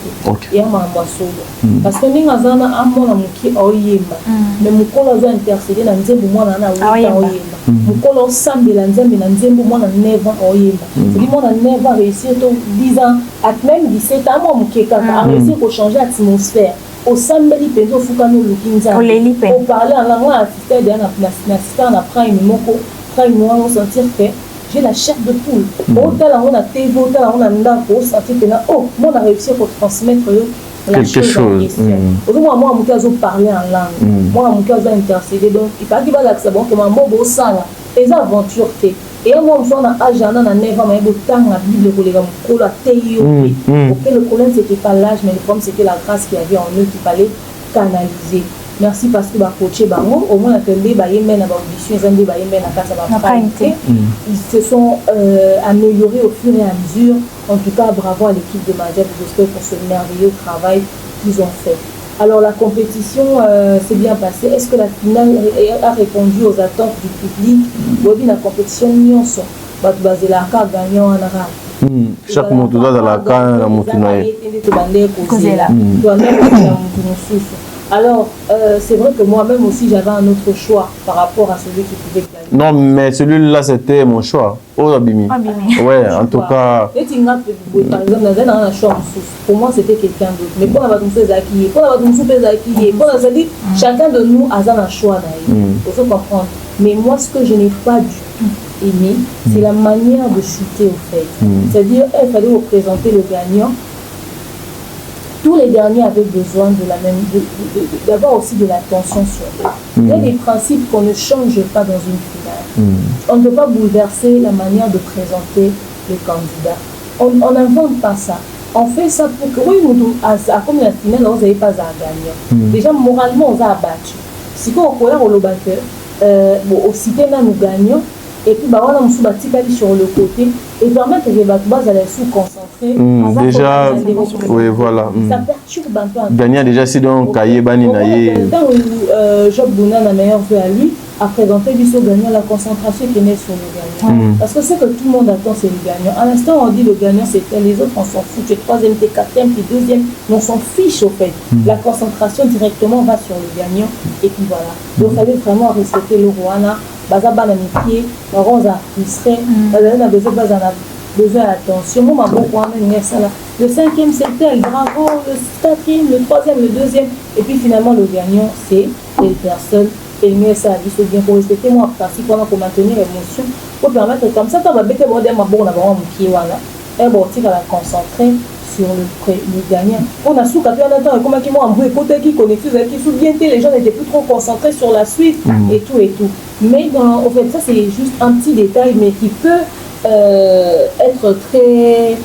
et ma solo parce que ninga zana amona muki oyemba mais mukolo zo intercéder na nzembo mwana na oyemba mukolo sambela nzembe na nzembo mwana 9 ans oyemba c'est mwana 9 ans réussir to 10 ans at même 17 ans mukeka a réussir pour changer l'atmosphère. Au sambeli penzo fukano lukinza au parler en langue assisté de na prime moko prime moi on sentir que j'ai la chair de poule. Autant on a TV, autant on a ndako, sentir que oh, moi on a réussi à transmettre quelque chose. Moi, mon cas, je parler en langue. Moi, mon cas, je intercéder. Donc, il paraît qu'il va l'accepter. Bon, que maman beau ça là, les aventures t'es. Et moi, je suis en âge, on a 9 ans, mais autant la Bible, les gars, on a théo. Ok, le problème c'était pas l'âge, mais le problème c'était la grâce qu'il y avait en eux qu'il fallait canaliser. Merci parce que coaché bango au moins la télé ba yemena ba audition ils ont ba yemena kasa ba qualité ils se sont améliorés au fur et à mesure. En tout cas bravo à l'équipe de Madjab Gospel pour ce merveilleux travail qu'ils ont fait. Alors la compétition s'est bien passée. Est-ce que la finale a répondu aux attentes du public? Ou bien la compétition nyonso ba basé la ka gagnant en arabe. Chaque monde doit dans la ca na mutunaye. Alors, c'est vrai que moi-même aussi, j'avais un autre choix par rapport à celui qui pouvait gagner. Non, mais celui-là, c'était mon choix. Oh, Abimi. Ouais, en tout cas. Par exemple, pour moi, c'était quelqu'un d'autre. Mais pour la chacun de nous a un choix. Il faut comprendre. Mais moi, ce que je n'ai pas du tout aimé, c'est la manière de chuter au fait. C'est-à-dire, il fallait représenter le gagnant. Tous les derniers avaient besoin de la même, d'avoir aussi de l'attention sur eux. Il y a des principes qu'on ne change pas dans une finale. On ne peut pas bouleverser la manière de présenter les candidats. On n'invente pas ça. On fait ça pour que, oui, comme la finale, on n'avait pas à gagner. Déjà, moralement, on a abattu. Si on a au batteur, aussi nous gagnons. Et puis, on a sur le côté et permettre que les bateaux allaient sous-concentrer. Déjà, oui, voilà. Ça perturbe un peu. Gagner déjà, si donc, Kaye, Bani, Naye. Job Bouna, la meilleure vue à lui, a présenté lui sur le gagnant, la concentration qui est née sur le gagnant. Parce que c'est que tout le monde attend, c'est le gagnant. À l'instant, on dit le gagnant, c'est tel, les autres, on s'en fout. Tu es troisième, tu es quatrième, tu es deuxième, mais on s'en fiche au fait. La concentration directement va sur le gagnant, et puis voilà. Donc, il fallait vraiment respecter le Rwanda. Baza bananifié, baronza frustré, baza besoin d'attention. Moi, le cinquième c'est tel, bravo, le quatrième, le troisième, le deuxième, et puis finalement le gagnant c'est telle personne. Et mieux ça, il faut bien pour respecter moi, parce qu'on pour maintenir l'émotion, pour permettre comme ça, quand on va bêter mon dème, on va avoir un pied voilà, et bon, tu vas la concentrer sur le gagnant. On a sous quand on attend, comme qui moi, un côté qui connaît tout, qui souvient, les gens n'étaient plus trop concentrés sur la suite et tout et tout. Mais en fait, ça c'est juste un petit détail, mais qui peut être très.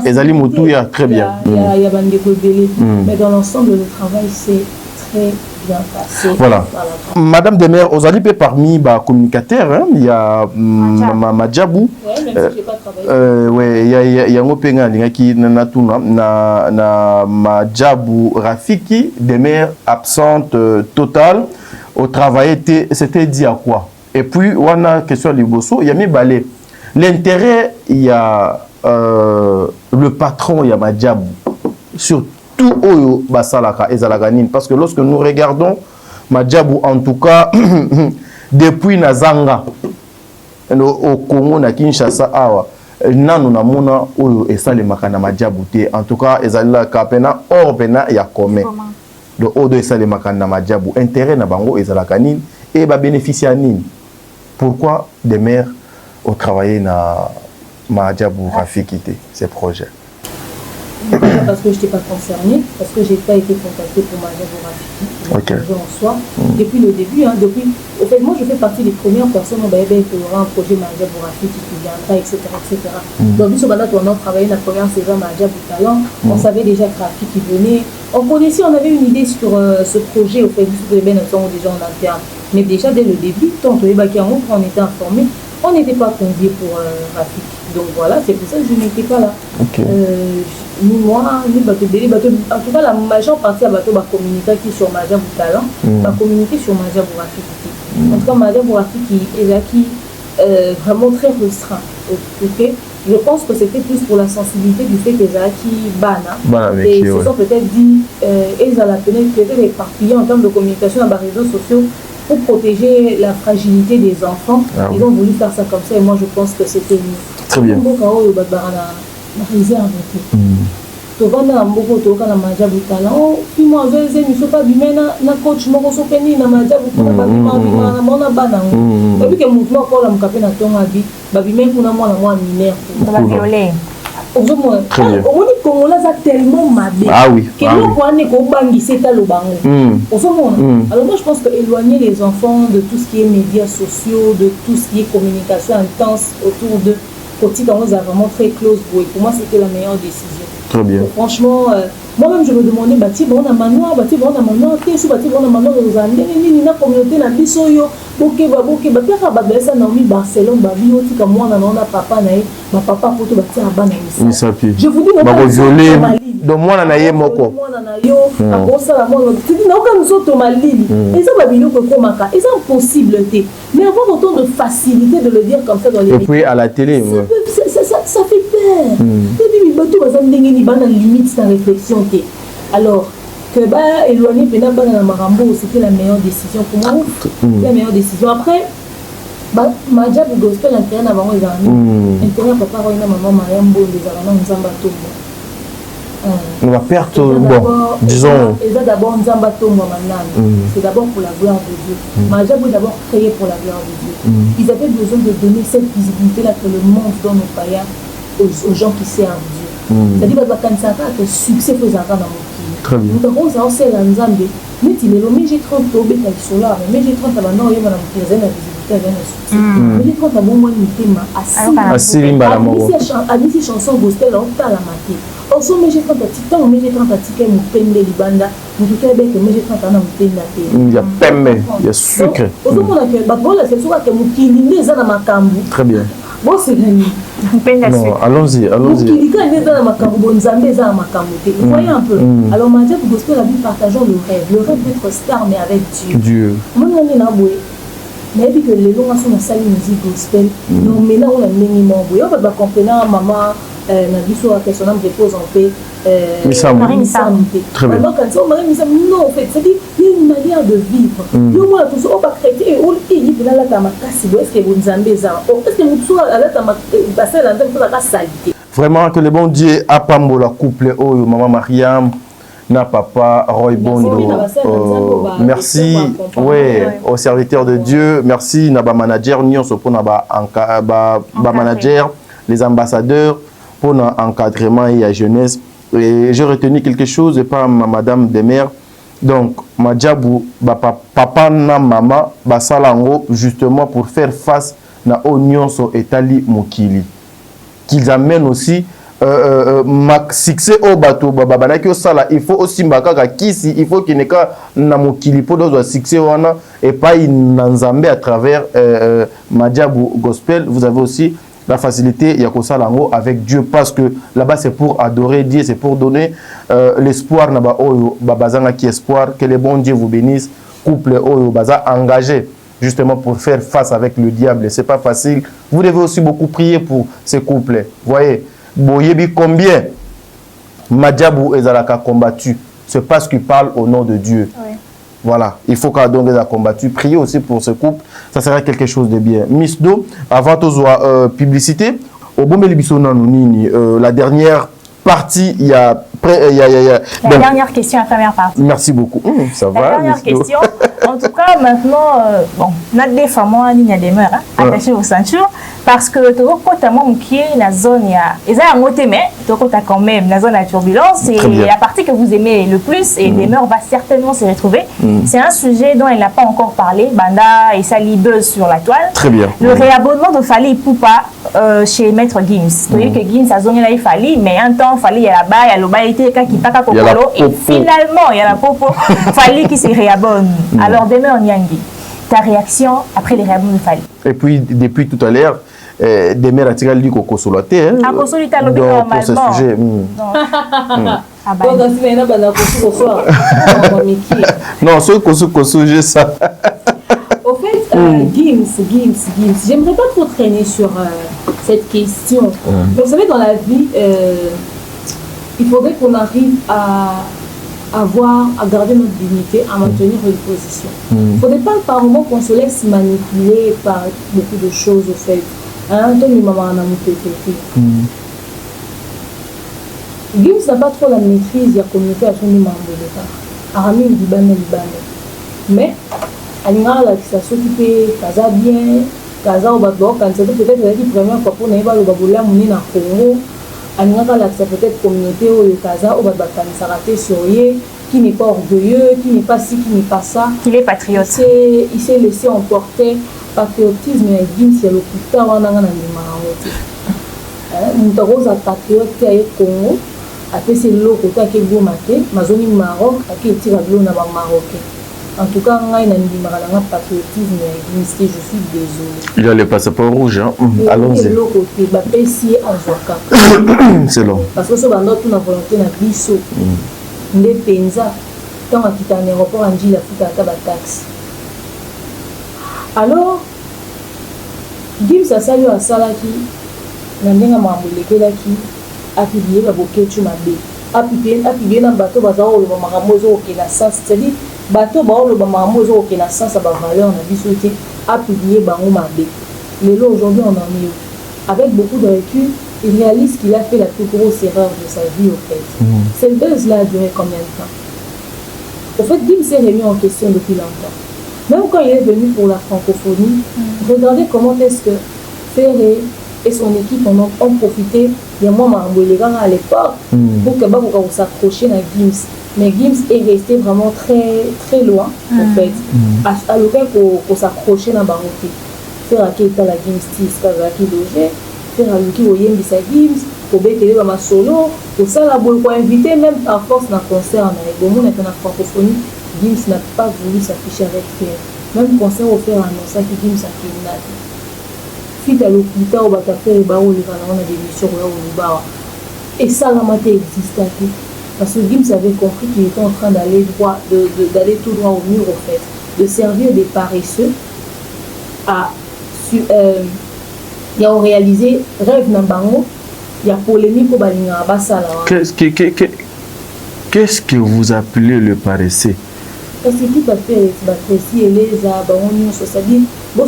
Les alliés Moutouya, très bien. Il y a Bandeko Bélé, mais dans l'ensemble, le travail c'est très bien passé. Voilà. Madame Demer, aux alliés parmi les communicateurs, hein, il y a Madjabou. Oui, même si je n'ai pas travaillé. Oui, il y a un Openga qui na Madjabou Rafiki, Demer absente totale. Au travail, c'était dit à quoi? Et puis, on a une question à Liboso, il y a mis balai. L'intérêt, il y a le patron, il y a Madjabou. Sur tout Oyo Basalaka et Zalaganine. Parce que lorsque nous regardons Madjabou, en tout cas, depuis Nazanga, au Congo, na Kinshasa, awa, nanu na mona Oyo et Salemaka na Madjabou. En tout cas, Ezalila Kapena, Orbena, il y a commun. Donc, Odo et Salemaka na Madjabou. Intérêt na bango et Zalaganine et ba bénéficier à Nine. Pourquoi des maires ont travaillé dans Madjabou Rafiki, ces projets? Parce que je n'étais pas concernée, parce que je n'ai pas été contactée pour Madjabou Rafiki. En soi, depuis le début, hein, au fait, moi je fais partie des premières personnes qui aura un projet Madjabou Rafiki qui viendra, etc. etc. Donc, nous, on a travaillé la première saison Madjabou Talent, on savait déjà que Rafiki venait, on connaissait, on avait une idée sur ce projet, au fait, nous, déjà en interne. Mais déjà dès le début, tant on était informés, on n'était pas conviés pour Rafiki. Donc voilà, c'est pour ça que je n'étais pas là. Ni moi, ni Bateau Bélé. En tout cas, la majeure partie de Bateau va communiquer sur Madjabou Talent, va communiquer sur Madjabou Rafiki. En tout cas, Madjabou Rafiki est vraiment très restreint. Okay? Je pense que c'était plus pour la sensibilité du fait que Zaki Bana. Et ils se sont peut-être dit, ils allaient peut-être éparpillés en termes de communication dans les réseaux sociaux. Pour protéger la fragilité des enfants, ils ont voulu faire ça comme ça et moi je pense que c'était mieux. Très bien. tu vas dans beaucoup tu vas dans manger du talent puis moi je ne suis pas bien na coach moi je suis na manger du talent pas bien na mona bana et puis que mouvement pour la mkape na tonga bi ba bien pour moi mineur on va violer on dit qu'on a tellement mabé que nous on bangissé ta lobango alors moi je pense que éloigner les enfants de tout ce qui est médias sociaux de tout ce qui est communication intense autour de petit dans nous a vraiment très close boy pour moi c'était la meilleure décision. Très bien. Donc, franchement moi-même je me demandais bati bon na manoir te sous bati bon na manoir aux années ni na communauté na biso yo boke ba peka ba besa na mi Barcelone ba bi oti ka mwana na papa na ye ba papa poto bati abana misa. Je vous dis on va violer donc mwana na ye moko. Mwana na yo akosa la mwana tu dis na ka nous autres malili et ça ba biloko komaka et ça impossible te mais avoir autant de facilité de le dire comme ça dans les et puis à la télé ça fait peur. Tout va s'endeigner dans la limite de réflexion. Alors que éloigner pendant dans Marambo c'était la meilleure décision pour moi. La meilleure décision. Après Madia pour gospel interne avant les amis. Interne papa et maman Mariam Bo les amis Nzamba Tombo. On va perdre bon disons. Et ça d'abord Nzamba Tombo maintenant. C'est d'abord pour la gloire de Dieu. Madia vous d'abord créé pour la gloire de Dieu. Ils avaient besoin de donner cette visibilité là que le monde donne aux païens. Aux gens qui servent Dieu. C'est-à-dire que le succès peut avoir dans mon pays. Très bien. Donc, on a aussi la Nzambe. Mais tu me dis, j'ai 30 ans, mais ils sont là. Mais j'ai 30 ans, non, il y a une visibilité, mais j'ai 30 ans, moi, je suis assis. Ces chansons gospel, on parle à ma tête. On s'en met, j'ai 30 ans, mais j'ai 30 ans, je suis pembe libanda. Mais j'ai 30 ans, je suis pembe. Il y a pembe, il y a sucre. Très bien. Bon, c'est gagné. Non, allons-y. Vous voyez un peu. Alors, Madia pour gospel, partageons le rêve. Le rêve d'être star, mais avec Dieu. Moi, mais puis que les longs sont dans salle musique gospel. Donc maintenant on a minimum. On va comprendre maman na biso à son âme repose en paix. Marie Missam. Très bien. Donc quand on Marie Missam non en fait, c'est-à-dire il y a une manière de vivre. Nous moi tout ça on va créer on il dit là ta makasi est-ce que vous nzambe za. Est-ce que vous soit là ta passer là dans la salité. Vraiment que le bon Dieu a pas la couple oh maman Mariam na papa Roy Bondo. Merci aux serviteurs de Dieu. Merci na ba manager nyonso pour na ba manager, les ambassadeurs pour l'encadrement et la jeunesse. Et j'ai retenu quelque chose par madame Demère. Donc Madjabou papa na maman basalango justement pour faire face na nyonso etali mokili. Qu'ils amènent aussi succès au bateau babanaki osala il faut aussi mbakaka kisi il faut qu'il n'est qu'à na mokili po do succès wana et pas na nzambe à travers Madjabou gospel. Vous avez aussi la facilité ya kosalango avec Dieu parce que là-bas c'est pour adorer Dieu, c'est pour donner l'espoir na ba oyo babazanga qui espoir que le bon Dieu vous bénisse. Couple oyo baza engagé justement pour faire face avec le diable, c'est pas facile. Vous devez aussi beaucoup prier pour ces couples. Voyez Boyebi combien Madjabou ezalaka combattu, c'est parce qu'il parle au nom de Dieu. Oui. Voilà, il faut qu'Adon les a combattu. Priez aussi pour ce couple, ça sera quelque chose de bien. Miss Do, avant de publicité, au la dernière partie, il y a la dernière question, la première partie. Merci beaucoup. Ça va. La dernière question. En tout cas, maintenant, bon, notre des femmes, il y a des mœurs, attachez vos ceintures, parce que tu vois qui est la zone, il y a un mot mais tu vois quand même la zone à turbulence, et la partie que vous aimez le plus, et les mœurs va certainement se retrouver. C'est un sujet dont il n'a pas encore parlé, Banda et Sali buzz sur la toile. Très bien. Le réabonnement de Fali Poupa chez Maître Gims. Vous voyez que Gims a zoné là, il fallait, mais un temps, Fali, il y a là-bas, il y a le bail, qui passe à Kokolo, et finalement, il y a la popo, Fali qui se réabonne. Alors, demain, Nyangi, ta réaction après les réabonnements de Fali? Et puis, depuis tout à l'heure, demain, tu as dit qu'on consolate. Pour ce sujet. Non, ce que ça. Au fait, Gims, j'aimerais pas trop traîner sur cette question. Mais vous savez, dans la vie, il faudrait qu'on arrive à garder notre dignité, à maintenir une position. Il ne faudrait pas par moment qu'on se laisse manipuler par beaucoup de choses, au fait. Gims n'a pas trop la maîtrise de la communauté à son membre de l'État. Arami Libane. Mais, Alingara qui s'occupe, Kaza bien, Kaza au Bador, quand c'était peut-être la première fois pour Naïba le Baboula Mouni na Congo, Alingara qui peut-être communauté au Kaza au Bador Sarate Sourier, qui n'est pas orgueilleux, qui n'est pas ci, qui n'est pas ça. Il est patriote. Il s'est laissé emporter patriotisme et Gims c'est le putain on a un nous avons un patriote qui est Congo. Après c'est l'eau côté qui est beau maté, Mazoni Maroc, qui est tiré de l'eau dans le Maroc. En tout cas, on a un patriotisme et je suis désolé. Il a le passeport rouge, hein? Allons-y. L'eau côté, c'est en Zoaka. C'est long. Parce que ce bandit tout na volonté na biso. Ndé penza, quand on quitte un aéroport en Gila, il faut la taxe. Alors, Gims a salué à Salaki, Nandenga Mambolekelaki, a publié la bouquet tu m'as dit. A publié un bateau bazar le mamamozo qui na sens, c'est-à-dire bateau bao le mamamozo qui na sens à ba valeur na bisoté, a publié bango mabé. Mais là aujourd'hui on en est où? Avec beaucoup de recul, il réalise qu'il a fait la plus grosse erreur de sa vie au fait. Cette buzz-là a duré combien de temps? Au fait, Gims s'est remis en question depuis longtemps. Même quand il est venu pour la francophonie, regardez comment est-ce que Ferré et son équipe ont profité des moments à l'époque pour que s'accrocher à Gims. Mais Gims est resté vraiment très, très loin, en fait, à l'occasion pour s'accrocher dans la baroque. Faire qui est la Gims Tis, qui logé, faire à l'outil au Yembisa Gims, pour béter ma solo, pour ça, la boule, pour inviter même par force dans le concert, dans la francophonie, Gims n'a pas voulu s'afficher avec Pierre. Même concert offert à Nossa qui Gims a kidnappé. Fit à l'hôpital, on va faire les barreaux, les canons, on a des missions là au Lubawa. Et ça, la matière existait. Parce que Gims avait compris qu'il était en train d'aller d'aller tout droit au mur, au fait, de servir des paresseux à il y a réalisé rêve Nambango, il y a polémique au Balinga Bassala. Qu'est-ce que vous appelez le paresseux? Parce que tout à fait, si et les arbres, c'est-à-dire, vous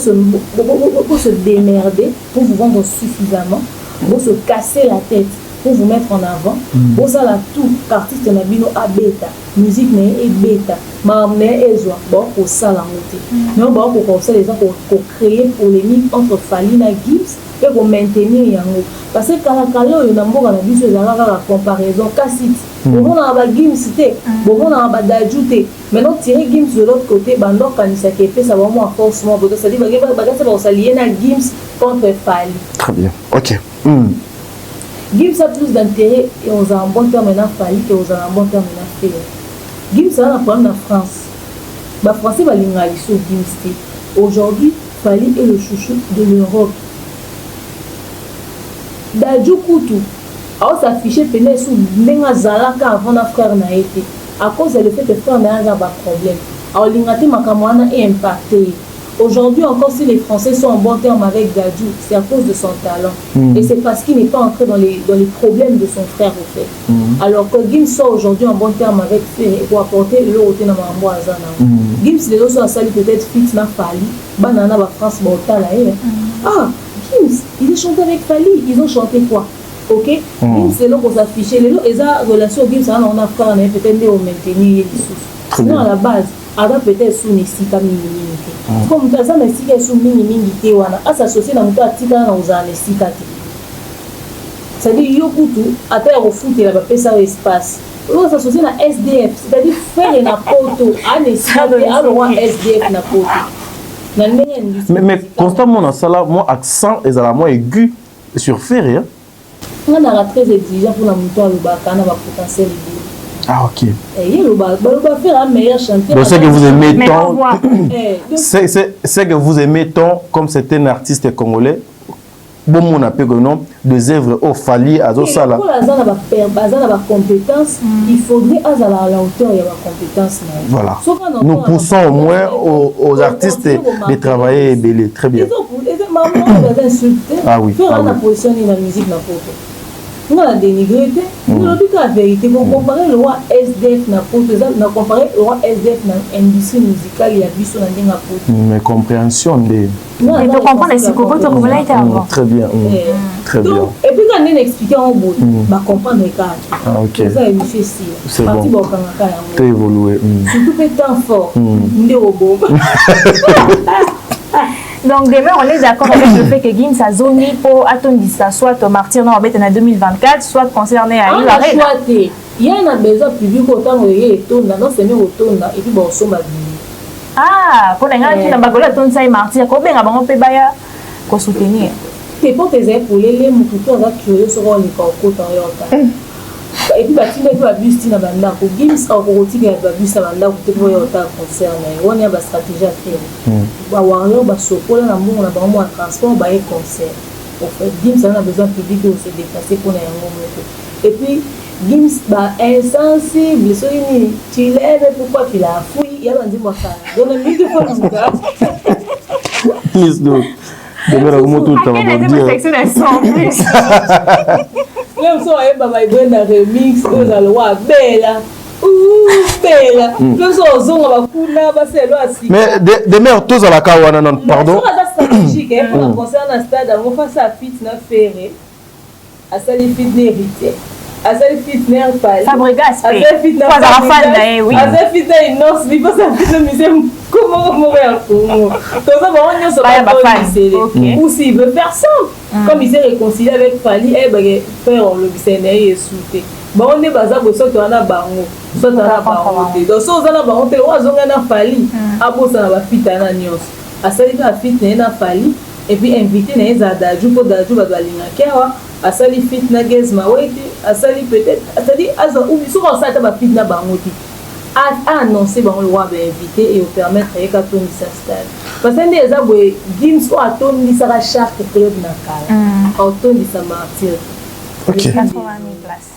se démerder pour vous vendre suffisamment, vous se casser la tête pour vous mettre en avant, vous allez tout, artiste n'a bino à bêta, musique n'est bêta, mais est bon pour ça la montée. Mais on va pour ça les gens pour créer polémique entre Falina Gims et pour maintenir Yango. Parce que quand on a vu la comparaison, Cassit, on a un Gims, on a un d'ajouter. Maintenant, tirer Gims de l'autre côté, Bandor Kanisa qui fait ça vraiment forcément, c'est-à-dire que ça lié à Gims contre Fali. Très bien, ok. Gims a plus d'intérêt et on a un bon terme maintenant Fali et on a un bon terme maintenant Fali. Gims a un problème en France. Les Français vont aller sur Gims. Aujourd'hui, Fali est le chouchou de l'Europe. Dadju Koutou a s'affiché peine sous Nenga Zalaka avant la frère n'a été. À cause de le fait que frère n'a pas de problème. Alors l'ingati Makamwana est impacté. Aujourd'hui encore, si les Français sont en bon terme avec Dadju, c'est à cause de son talent. Et c'est parce qu'il n'est pas entré dans les problèmes de son frère au fait. Alors que Gims sort aujourd'hui en bon terme avec Ferré pour apporter le côté dans Mambo Azana. Gims les autres sont salés peut-être fit na Fali. Banana va France Botala. Ah, Gims, il a chanté avec Fali. Ils ont chanté quoi? Ok? Gims c'est là pour s'afficher. Les autres, ils ont relation Gims, on a frère, on a peut-être au maintenir les sous. Sinon à la base, Ada peut-être sous Nessika Mini. Comme ça, Nessika sous Mini Tewana, à s'associer dans le cas de Tika dans Nessika. C'est-à-dire, Yokutu, à terre au foot, il a pas ça espace. On va s'associer à SDF, c'est-à-dire faire un apporto à Nessika, à l'oua SDF na poto. Mais constamment dans ça, moi, accent est à la moins aigu sur Ferré. On a très exigeant pour la moto à l'Obaka, on a potentiel. Ah, ok. Et le va faire un meilleur chanteur. Donc, c'est que vous aimez tant. C'est que vous aimez tant, comme c'est un artiste congolais, bon, on appelle le nom, des œuvres au Fali, à Zosala. Pour la zone à compétence, il faudrait à la hauteur et à la compétence. Voilà. Nous poussons au moins aux artistes de travailler et belé. Très bien. Ah oui. Ah oui. La position de la musique dans le on a dénigré. Nous avons dit la vérité. Pour comparer le roi SDF na pote, on a comparé le roi SDF na industrie musicale et la vie sur la ligne à pote. Mais compréhension des. Mais tu comprends les psychopathes comme là était avant. Très bien. Très bien. Et puis quand on explique en bout, bah comprendre les cas. Ah ok. Ça est monsieur si. C'est bon. Très évolué. Surtout fait temps fort. Des robots. Donc demain on est d'accord avec le fait que Gims a zoné pour attendre soit au martyr non en 2024, soit concerné à il y a un besoin public autant et tout dans c'est mieux autant et puis bon somba. Ah, pour les gens qui n'ont pas connu ton ça martyr, combien avant on peut baya ko soutenir. C'est pour tes épaules les mututo va tuer sur les corps en yota. Et puis bâti les va bus tina banda ko Gims au roti ga va bus banda ko te voya autant concerné. On y a ba stratégie à faire. Ba warrior ba sokola na mo na ba mo transport ba et concert. En fait Gims a besoin public de se déplacer pour na yango moto. Et puis Gims ba insensible so ini tu lèves pourquoi tu la fouille ya bandi moi ça. Donc le midi faut nous gars. Miss Do. Demain la moto ta va dire. Même si on est baba il na remix aux alwa bella. Bella. Même si on zonga ba kuna ba c'est là si. Mais demain tous à la kawana non pardon. C'est stratégique pour concernant stade on face à fit na ferré. À ça les fit n'héritier. À ça les fit n'er pas. Fabregas. À ça fit na pas la fan d'ailleurs oui. À ça fit na innos il faut ça fit le musée comment mourir pour moi. Comme ça on y se ou s'il veut faire ça. Comme il s'est réconcilié avec Fali eh ben faire le Sénégal et souté. Bon on est basé au soit on a bango soit on a bango donc so on a bango te o zonga na Fali abosa na ba fita na nyos asali ka fit na Fali et puis invité na ezadaju pour daju ba balinga kewa asali fit na Gezma weti asali peut-être c'est-à-dire azo ou so on sa ta ba fit na bango ti a annoncé bango le roi ba invité et au permettre et ka toni sa stade parce que les abwe Gims o atoni sa charte club na kala atoni sa martyr. Ok.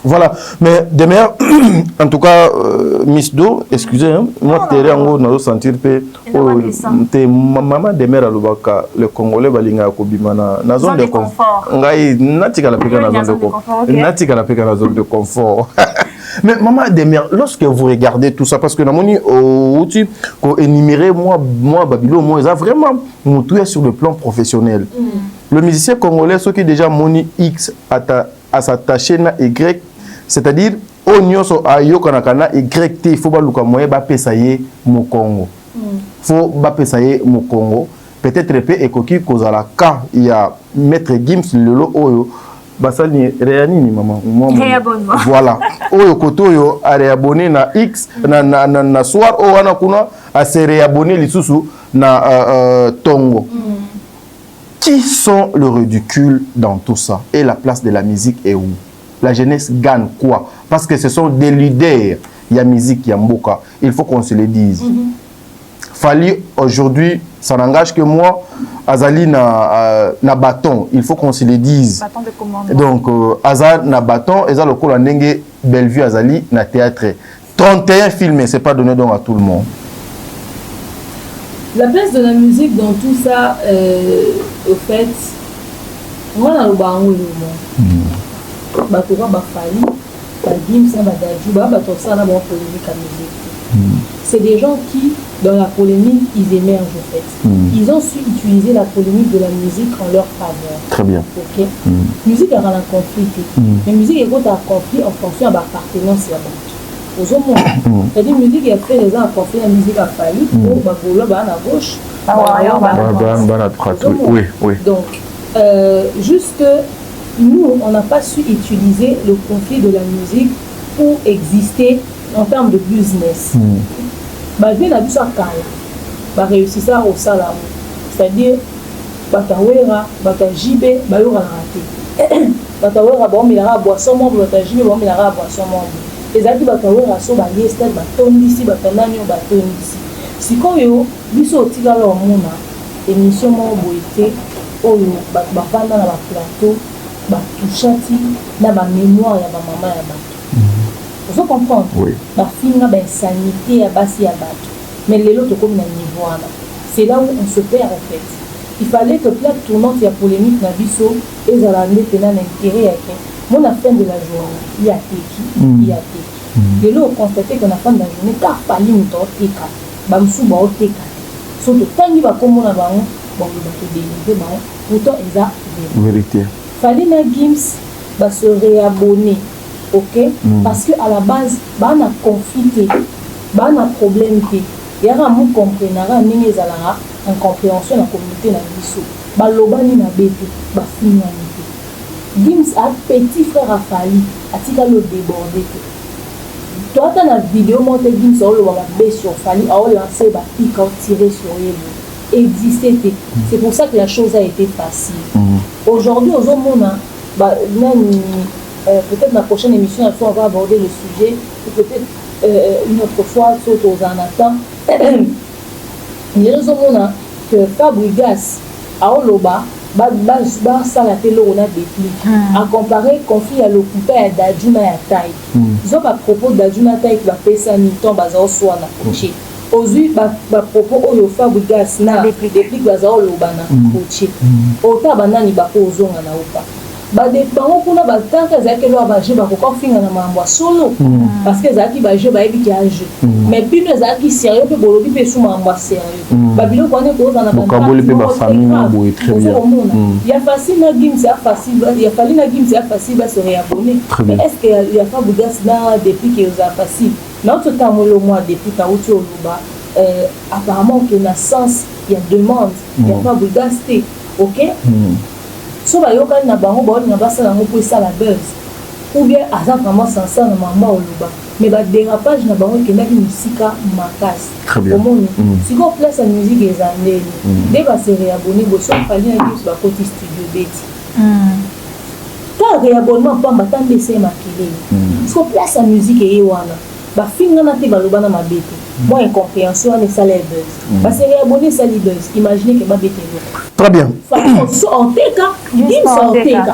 Voilà, mais demain, en tout cas, Miss Do, excusez, moi, Terre en haut, nous sentir que maman demeure à Lubaka, le Congolais balinga kobimana, na zone de confort. Ngai natika la peka na zone de confort. Natika la peka na zone de confort. Mais maman demeure, lorsque vous regardez tout ça, parce que namoni outil ko énumérer moi Babylon, moi ça vraiment montré sur le plan professionnel. Le musicien congolais, ce qui déjà moni X à s'attacher na Y, c'est-à-dire au nyonso ayo kanakana Y il faut ba luka moye ba pesaye mo Congo. Faut ba pesaye mo Congo. Peut-être pe ekoki kozala ka il y a maître Gims lelo oyo basali réanini maman. Voilà. Oyo koto yo a réabonné na X na soir o wana kuna a se réabonné lisusu na Tongo. Qui sont le ridicule dans tout ça? Et la place de la musique est où? La jeunesse gagne quoi? Parce que ce sont des leaders. Il y a musique, il y a mboka. Il faut qu'on se le dise. Fali, aujourd'hui, ça n'engage que moi. Azali na bâton. Il faut qu'on se le dise. Bâton de commandement. Donc, Azali na bâton. Et ça, le coup, Nenge Bellevue Azali na théâtre. 31 films, c'est pas donné donc à tout le monde. La place de la musique dans tout ça, au fait, on a le baron le monde. Batora Bafali, Gims, Batosa, la polémique à musique. C'est des gens qui, dans la polémique, ils émergent en fait. Ils ont su utiliser la polémique de la musique en leur faveur. Très bien. Ok. Musique a un conflit. Mais musique est un conflit en fonction de l'appartenance et de la c'est-à-dire musique qui a fait les gens à confier la musique à Fali ou Bagolo à gauche. Oui, oui. Donc, juste nous, on n'a pas su utiliser le conflit de la musique pour exister en termes de business. Je n'ai vu ça quand réussir ça au salaire. C'est-à-dire, Batawera, Batajibé, Bayora raté. Batawera, bon, il a boisson membre, Batajibé, bon, il a boisson membre. Les actifs batawera so ba yester batondisi batanani batondisi sikoyo biso tika lo mona émission mo boité oyo ba bafanda na ba plateau ba touchati na ba mémoire ya ba maman ya bato vous comprenez oui ba finga ba insanité ya basi ya bato mais lelo to comme na niveau ana c'est là où on se perd en fait il fallait que plaque tournante ya polémique na biso ezala ndete na intérêt yake Moi, à la fin de la journée, il y a Teki. Et là, on constatait qu'à la fin de la journée, car Fali nous a Teka, Bamsou ba Teka. Surtout, tant qu'il va comme on a bon, il va te délivrer, pourtant, ils ont vérité. Fali na Gims va se réabonner, ok? Parce qu'à la base, on a conflit, on a problème. Il y a un mot comprenara, en compréhension de la communauté na biso. Balobani na bébé, finalité. Gims a petit frère à Fali, a tika le débordé. Toi, tu as la vidéo montée Gims a le sur Fali, a lancé ba pique a tiré sur elle. Existait. C'est pour ça que la chose a été facile. Aujourd'hui, aux hommes, peut-être la prochaine émission, on va aborder le sujet, peut-être une autre fois, saute aux anatans. Les hommes que Fabregas a Oloba, ça la télé on a des clics. À comparer, conflit à l'occupé à Dajuna et à Taï. Ils ont à propos de Dajuna Taï qui va faire ça, Niton, Bazar, soit na coché. Aujourd'hui, à propos de Fabregas, na des clics, Bazar, Lobana, coché. Autant banani bako ozonga na opa. Des parents pour la tant que ça que l'on va jouer, pourquoi finir na mambo solo parce que ça qui va jouer, bah il y a jeu. Mais puis les ça qui sérieux, peut bolobi peut sous mambo sérieux. Babilo connaît cause en a pas. Kaboli peut ma famille mambo est très bien. Il y a facile na game, c'est facile. Il y a fallu na game, c'est facile de se réabonner. Mais est-ce qu'il y a pas Bougas là depuis que vous a facile? Notre temps le mois depuis ta route au Luba, apparemment que na sens il y a demande, il y a pas Bougas OK? So ba yoka na bango ba na basa na ngoko ça la buzz ou bien aza vraiment sincère na mama oluba mais ba dérapage na bango kenda ki musika makas au monde si go place la musique les années dès ba se réabonner bo so fali na ki ba côté studio beti ta réabonnement pas batande c'est makile parce que place la musique et wana ba finga na te ba loba na mabete moi incompréhension ne ça les buzz ba se réabonner ça les buzz imaginez que ba bete. Très bien.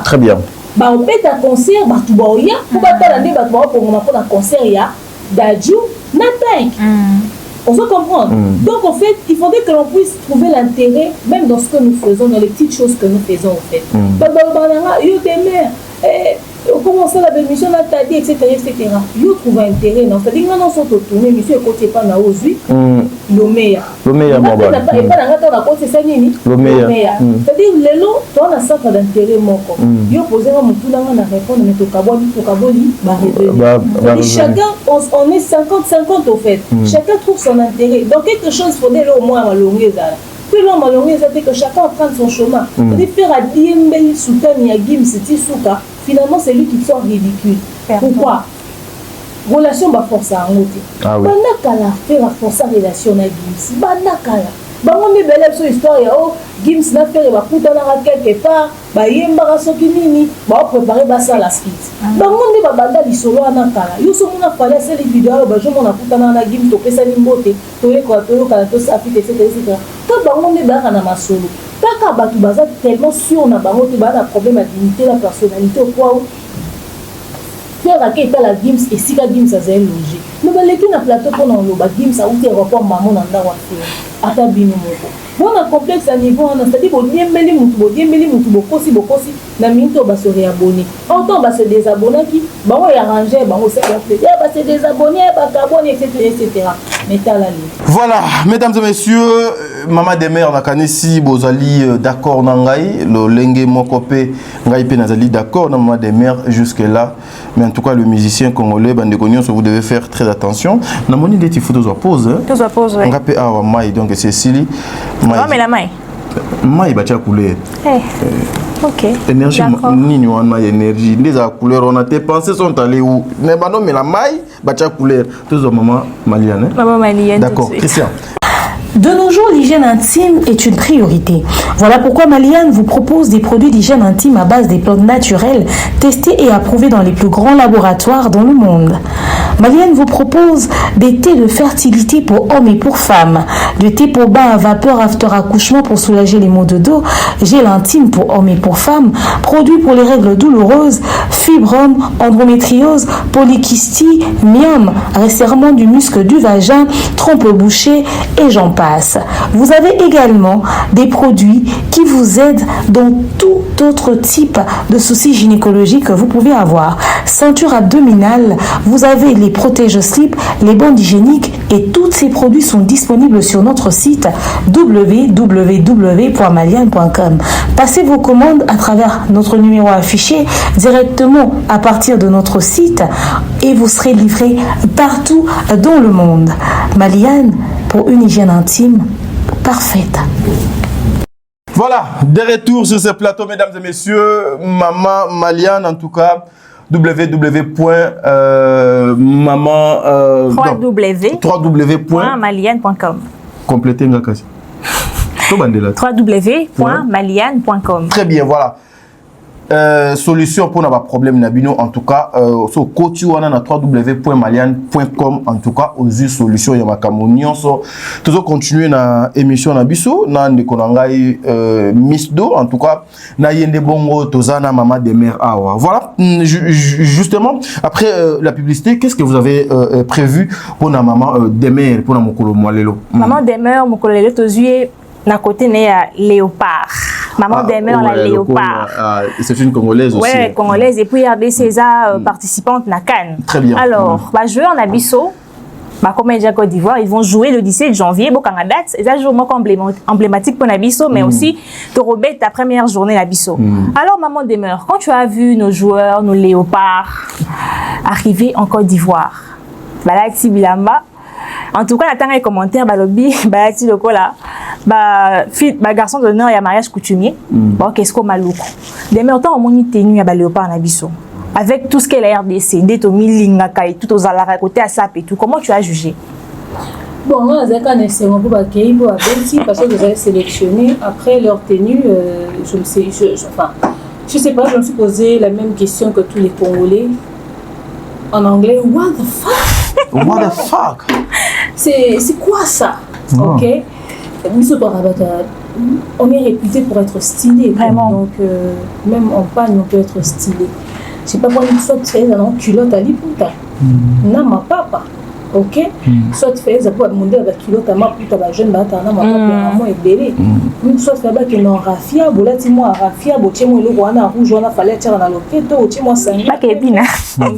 Très bien. Bah on fait un concert, bah tout va y a. Pour pas t'aller bah pour mon un concert il y a d'Adju, Nataïk. On se comprend. Donc en fait, il faudrait que l'on puisse trouver l'intérêt même dans ce que nous faisons, dans les petites choses que nous faisons en fait. Bah yo t'aimer. Comment ça la belle mission là t'as dit etc. Yo trouve intérêt non c'est-à-dire que non sont tourner monsieur écoute pas na ozu le meilleur moi pas et pas dans la côté c'est ça nini le meilleur c'est-à-dire les lots toi na centre d'intérêt moko yo poser na mutu na répondre mais to kaboli ba révéler chacun on est 50-50 au fait chacun trouve son intérêt donc quelque chose faudrait au moins malongé ça puis l'homme malongé c'est que chacun prend son chemin c'est faire à Diembeli Sultan ya Gims Tisuka. Finalement, c'est lui qui sort ridicule. Pourquoi? Relation va forcer à monter. Banakala fait la force à relation avec Gims. Banakala. On est belle sur l'histoire. Oh, Gims n'a fait la putain à quelque part. Yemba soki nini. Préparer ça la skit. On est babanda di solo à Nakala. Yo sommes na fallait ces vidéos. Je m'en a putain à Gims. Topé ça l'imbote. Topé quoi? Topé quand tout ça fit etc. Quand on est bas na masolo. Kaka batu baza tellement sûr na bango te ba na problème à dignité la personnalité au point où faire à quel la Gims et si la Gims a zéro logique nous ba leki na plateau pour na loba Gims a outé rapport maman na ndawa fait ata bino moko bon na complexe à niveau on a c'est-à-dire bo diembeli mutu bokosi na minto ba se réabonner autant ba se désabonner qui ba o arranger ba o se faire ba se désabonner ba t'abonner etc. Voilà, mesdames et messieurs, Mama des mères nakanisi bozali d'accord nangai, le lenge mokope ngai pe nazali d'accord na Mama des mères jusque là, mais en tout cas le musicien congolais bandekonion vous devez faire très attention. Na moni des photos à pause. Pause à pause. On rappelle ah mai donc c'est Cécile. Mai. Mais la mai. Mai ba tia couleur. OK. Énergie nini wana énergie les couleurs on a tes pensées sont allées où mais bah non mais la maille bah tia couleur tous au maman malienne. Maman malienne. D'accord, Christian. De nos jours, l'hygiène intime est une priorité. Voilà pourquoi Maliane vous propose des produits d'hygiène intime à base des plantes naturelles, testés et approuvés dans les plus grands laboratoires dans le monde. Maliane vous propose des thés de fertilité pour hommes et pour femmes, du thé pour bain à vapeur after accouchement pour soulager les maux de dos, gel intime pour hommes et pour femmes, produits pour les règles douloureuses, fibrome, endométriose, polykystie, myome, resserrement du muscle du vagin, trompe bouchée et j'en passe. passe. Vous avez également des produits qui vous aident dans tout autre type de soucis gynécologiques que vous pouvez avoir. Ceinture abdominale, vous avez les protège-slip, les bandes hygiéniques et tous ces produits sont disponibles sur notre site www.maliane.com. Passez vos commandes à travers notre numéro affiché directement à partir de notre site et vous serez livré partout dans le monde. Maliane, pour une hygiène intime parfaite. Voilà, de retour sur ce plateau, mesdames et messieurs. Maman Maliane, en tout cas, www.maliane.com. Complétez Ngakasi. www.maliane.com. Très bien, voilà. Solution pour nos problèmes nabino en tout cas so coach wana na www.maliane.com en tout cas aux solutions ya makamonion so toujours continuer na émission na biso na ndeko na ngai Miss Do en tout cas na yende bongo tozana mama de mère awa voilà justement après la publicité qu'est-ce que vous avez prévu pour na maman de mère pour na mokolo mwalelo maman de mère mokolo lelo tozuye na côté né à Léopard. Maman demeure la Léopard. C'est une Congolaise aussi. Oui, Congolaise. Et puis RDC participante na Cannes. Très bien. Alors, jouer en Abisso, comme déjà Côte d'Ivoire, ils vont jouer le 17 janvier. Bon, quand la date, c'est un jour emblématique pour Nabisso, mais aussi te remettre ta première journée Nabisso. Alors, maman demeure, quand tu as vu nos joueurs, nos Léopards, arriver en Côte d'Ivoire, Balati Bilamba, en tout cas, on attend les commentaires, Balobi, Balati Lokola. Garçon d'honneur, il y a mariage coutumier. Qu'est-ce qu'on m'a loué? Dès maintenant, on m'a tenu à Léopard Nabisso. Avec tout ce qu'est la RDC, Detomi, Lingaka et tout aux alara côté à SAP et tout, comment tu as jugé? Bon, moi, j'ai pas nécessairement pour accueillir pour Abelsi parce que j'avais sélectionné après leur tenue. Je sais pas, je me suis posé la même question que tous les Congolais en anglais. What the fuck? What the fuck? C'est quoi ça? Ok. On est réputé pour être stylé, vraiment. Donc, même en panne, on peut être stylé. Je sais pas quoi, une fois tu fais un culotte à l'ipouta. Non, ma papa. Ok? Soit tu fais un culotte à ma puta, ma jeune bata, ma papa, maman est belle. Soit tu fais un rafia, bola, tu moi, rafia, botier, moi, le roi, rouge, on a fallu tirer dans le quai, tu moi, ça. Pas kébina. Je ne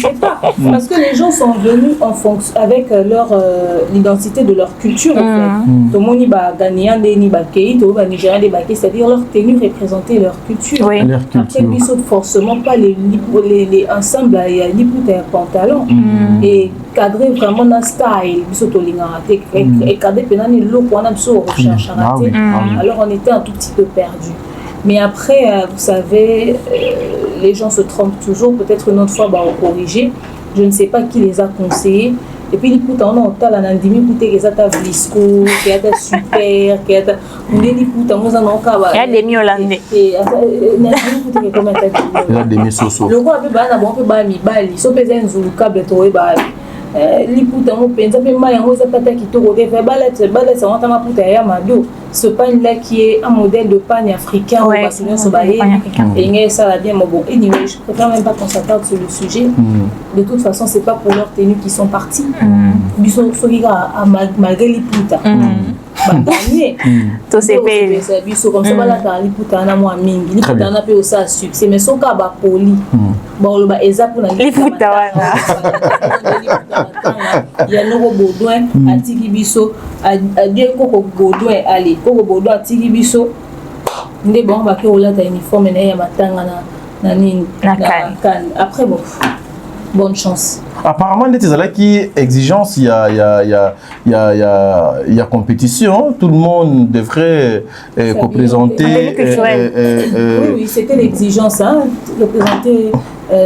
sais pas. Parce que les gens sont venus en fonction avec leur l'identité de leur culture. Tout le monde y va gagner ni baké, tout le monde nigérien des baké, c'est-à-dire leur tenue représentait leur culture. Oui. Après, ils sont forcément pas les ensembles, il y a des pantalons et cadrer vraiment dans style, et cadrer pendant les looks on a sur recherche. Alors on était un tout petit peu perdu. Mais après, vous savez, les gens se trompent toujours. Peut-être une autre fois, on corriger. Je ne sais pas qui les a conseillés. Et puis, on a un andimi, qui est Vlisco, qui est super, qui est il y a des mi-hollandais. Il y a des mi-soso. Le roi peut pas mi bali, so pesa nzulu câble to ba liputa mo penza pe ma yango za pata ki to roke fa bala ça on tama puta ya mado ce pagne là qui est un modèle de pagne africain ouais, et ça va bien bon anyway je préfère même pas qu'on s'attarde sur le sujet. De toute façon c'est pas pour leur tenue qu'ils sont partis. Biso sokiga malgré liputa gagné to c'est payé biso comme ça bala ta liputa na moi mingi liputa na pe au ça succès mais son ka ba poli bon le ba exact pour na liputa wana il y a Noro Baudouin à Tigibiso à Dieu Coco Baudouin allez Coco Baudouin à Tigibiso ndé bon ba ke ola ta uniforme na ya matanga na nini na kan après bon bonne chance. Apparemment, il y a qui exigence, il y a compétition, tout le monde devrait représenter. Oui, c'était l'exigence, représenter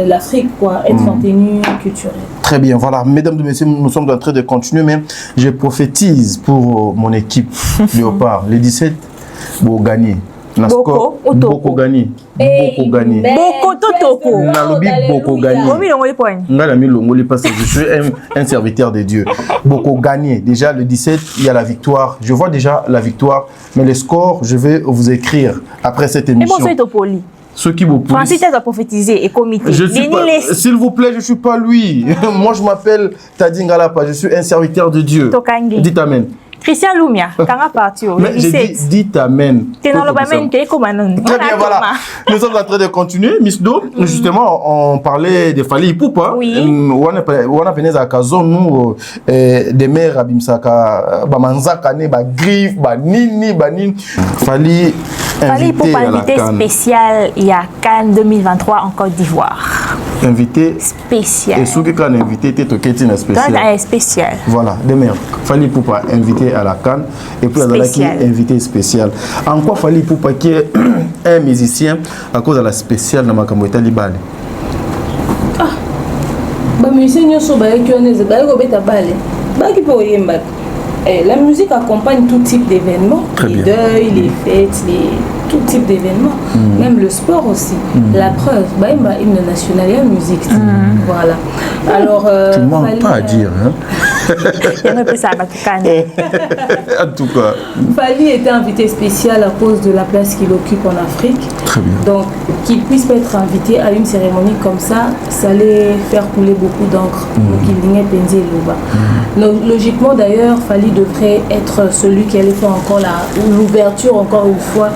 l'Afrique, quoi, être en tenue culturelle. Très bien, voilà, mesdames et messieurs, nous sommes en train de continuer, mais je prophétise pour mon équipe Léopard, les 17 vont gagner. Boko gagné. Boko gagné. Boko totoko. Nalobi Boko gagné. Parce que je suis un serviteur de Dieu. Boko gagné. Déjà le 17, il y a la victoire. Je vois déjà la victoire. Mais les scores, je vais vous écrire après cette émission. Et bon, c'est poli. ceux qui vous Francis a prophétisé et comité. S'il vous plaît, je ne suis pas lui. Moi, je m'appelle Tadi Ngalapa, je suis un serviteur de Dieu. Dites Amen. Christian Lumia, quand on parti mais j'ai dit, dites Amen. Très bien, voilà. Nous sommes en train de continuer, Miss Do. Justement, on parlait de Fally Ipupa. Oui. On a peine à Kazon, nous, des mères Abimsaka, Bamanzaka, Griffe, Banini, Banin. Fally Ipupa, invité spécial, il y a Cannes 2023 en Côte d'Ivoire. Invité spécial. Et ceux qui ont invité, tu es spécial. Spécial. Voilà, des mères. Fally Ipupa, invité à la Cannes, et puis la qui est invité spécial. En quoi Fally Ipupa qui est un musicien à cause de la spéciale dans ma camoïta libale? Ah, bah musicien yo so ba qui on est ba ko beta balé. Ba qui peut yemba. La musique accompagne tout type d'événements, les deuils, les fêtes, tout type d'événements, même le sport aussi. La preuve, bah hymne national, il y a musique. Voilà. Alors tu ne manques pas à dire hein. En tout cas, Fally était invité spécial à cause de la place qu'il occupe en Afrique. Très bien. Donc, qu'il puisse être invité à une cérémonie comme ça allait faire couler beaucoup d'encre. Donc, il n'y a pas de logiquement, d'ailleurs, Fally devrait être celui qui allait faire encore l'ouverture, encore une fois,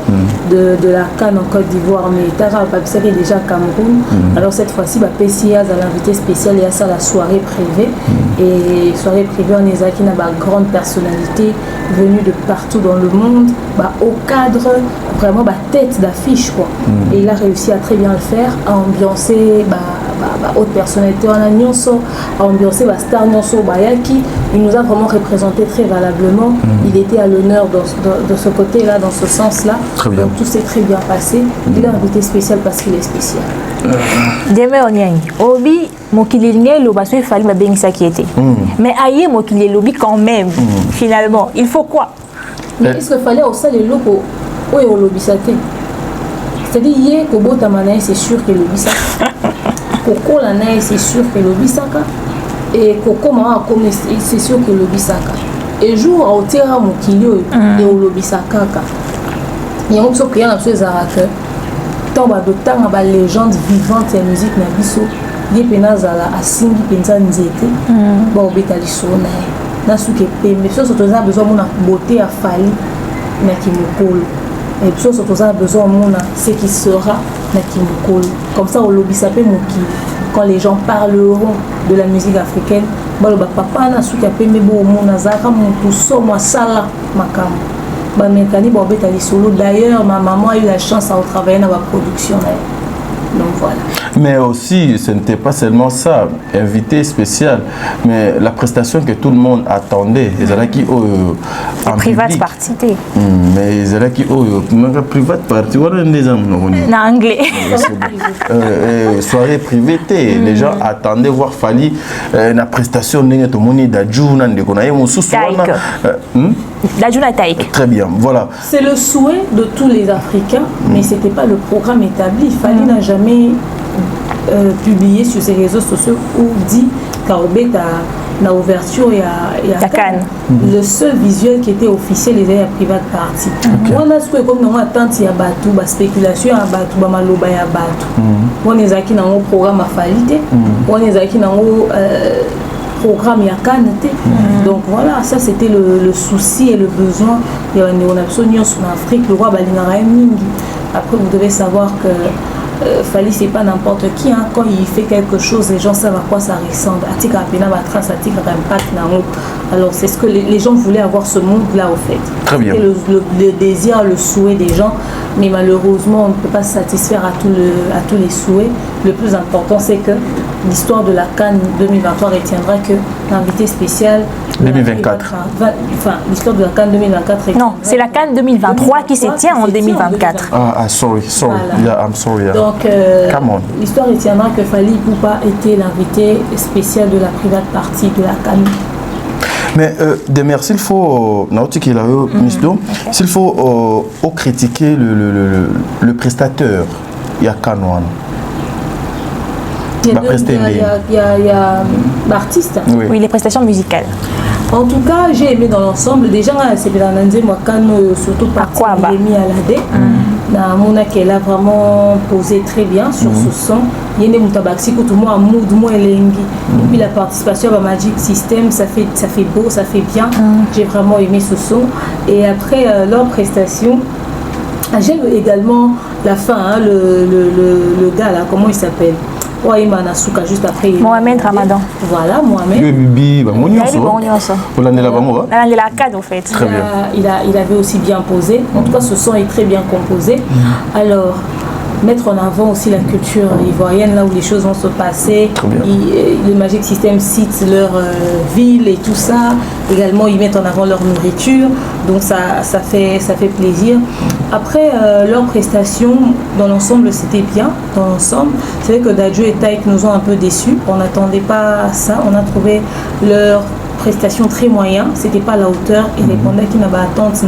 de la Cannes en Côte d'Ivoire. Mais Tara Babsari est déjà à Cameroun. Alors, cette fois-ci, Pessia a l'invité spécial et à ça la soirée privée. Et soirée privée, on est qui n'a pas grande personnalité venue de partout dans le monde, au cadre vraiment tête d'affiche quoi. Et il a réussi à très bien le faire, à ambiancer haute personnalité en Agnonso, à ambiancer star Nyonso Bayaki. Il nous a vraiment représenté très valablement. Il était à l'honneur de ce côté-là, dans ce sens-là. Donc tout s'est très bien passé. Il est invité spécial parce qu'il est spécial. Demain on y est. Obi Mokililinge l'obasson il fallait bien ça qui était. Mais aïe Mokililobi quand même. Finalement, il faut quoi? Mais est-ce qu'il fallait aussi les locaux où est lobby ça? C'est-à-dire hier Kobo Tamanaï c'est sûr que lobby ça. Coco Lanaï c'est sûr que lobby ça. Et Coco Mara comme c'est sûr que lobby ça. Et jour au terrain Mokilio et au lobby ça kaka. Il y a un peu qui a un peu zaraka. Tant de temps à légende vivante et musique na biso. Des penazala à Singi penza nzete. Bon betali sona. Na suke pembe so sotoza besoin mona beauté à Fally na kimokolo. Et so sotoza besoin mona ce qui sera na kimokolo. Comme ça au lobby sapé moki. Quand les gens parleront de la musique africaine, papa na suke pembe bo mona zaka mutu so moi sala makam. Ba mekani bo betali solo. D'ailleurs ma maman a eu la chance à travailler dans la production là. Donc voilà. Mais aussi, ce n'était pas seulement ça, invité spécial, mais la prestation que tout le monde attendait. Les gens qui ont en private party. Mais les gens qui ont private party, on a des hommes en anglais. Soirée privée, les gens attendaient voir Fally la prestation de tout le monde d'Adjouna, de Konaïm, d'Adjouna Taïk. Très bien, voilà. C'est le souhait de tous les Africains, mais ce n'était pas le programme établi. Fally n'a jamais publié sur ses réseaux sociaux ou dit qu'Arobet a l'ouverture et à Cannes. Le seul visuel qui était officiel était la private party. On a ce comme nous attente il y a batou, spéculation à batou, maloba ya batou. On est qui dans le programme à Fally, on est qui dans le programme ya Cannes. Donc voilà, ça c'était le souci et le besoin. Il y a une absolument en Afrique, le roi Balingara Mingi. Après vous devez savoir que Fally c'est pas n'importe qui quand il fait quelque chose les gens savent à quoi ça ressemble atika pena ba trace atika impact nango. Alors c'est ce que les gens voulaient avoir ce monde là au fait. Très bien. Le désir, le souhait des gens, mais malheureusement on ne peut pas se satisfaire à tous les souhaits. Le plus important c'est que l'histoire de la Cannes 2023 retiendra que l'invité spécial 2024. Enfin l'histoire de la Cannes 2024 non, c'est la Cannes 2023 qui se tient en 2024. Sorry. Voilà. Yeah, I'm sorry. Yeah. Donc l'histoire retiendra que Fally Ipupa était l'invité spécial de la private party de la Cannes. Mais s'il faut s'il faut critiquer le prestateur, il y a Canouane. Il y a l'artiste. Oui, les prestations musicales. En tout cas, j'ai aimé dans l'ensemble. Déjà, c'est bien moi quand surtout par Rémi Alade. Mona qu'elle a vraiment posé très bien sur ce son. Il y a des mutabaxi que tout le monde a mood, moi et puis la participation à Magic System, ça fait beau, ça fait bien. J'ai vraiment aimé ce son. Et après leur prestation, j'aime également la fin, hein, le gars là, comment il s'appelle? Manasuka juste après. Mohamed Ramadan. Voilà, Mohamed. Il a 4 en fait. Très bien. Il avait aussi bien posé. En tout cas, ce son est très bien composé. Alors, mettre en avant aussi la culture ivoirienne, là où les choses vont se passer. Le Magic System cite leur ville et tout ça. Également, ils mettent en avant leur nourriture. Donc, ça fait plaisir. Après, leur prestation, dans l'ensemble, c'était bien. Dans l'ensemble, c'est vrai que Dadju et Taïk nous ont un peu déçus. On n'attendait pas ça. On a trouvé leur prestation très moyen. C'était pas à la hauteur. Ils répondaient qu'il n'y a pas d'attente.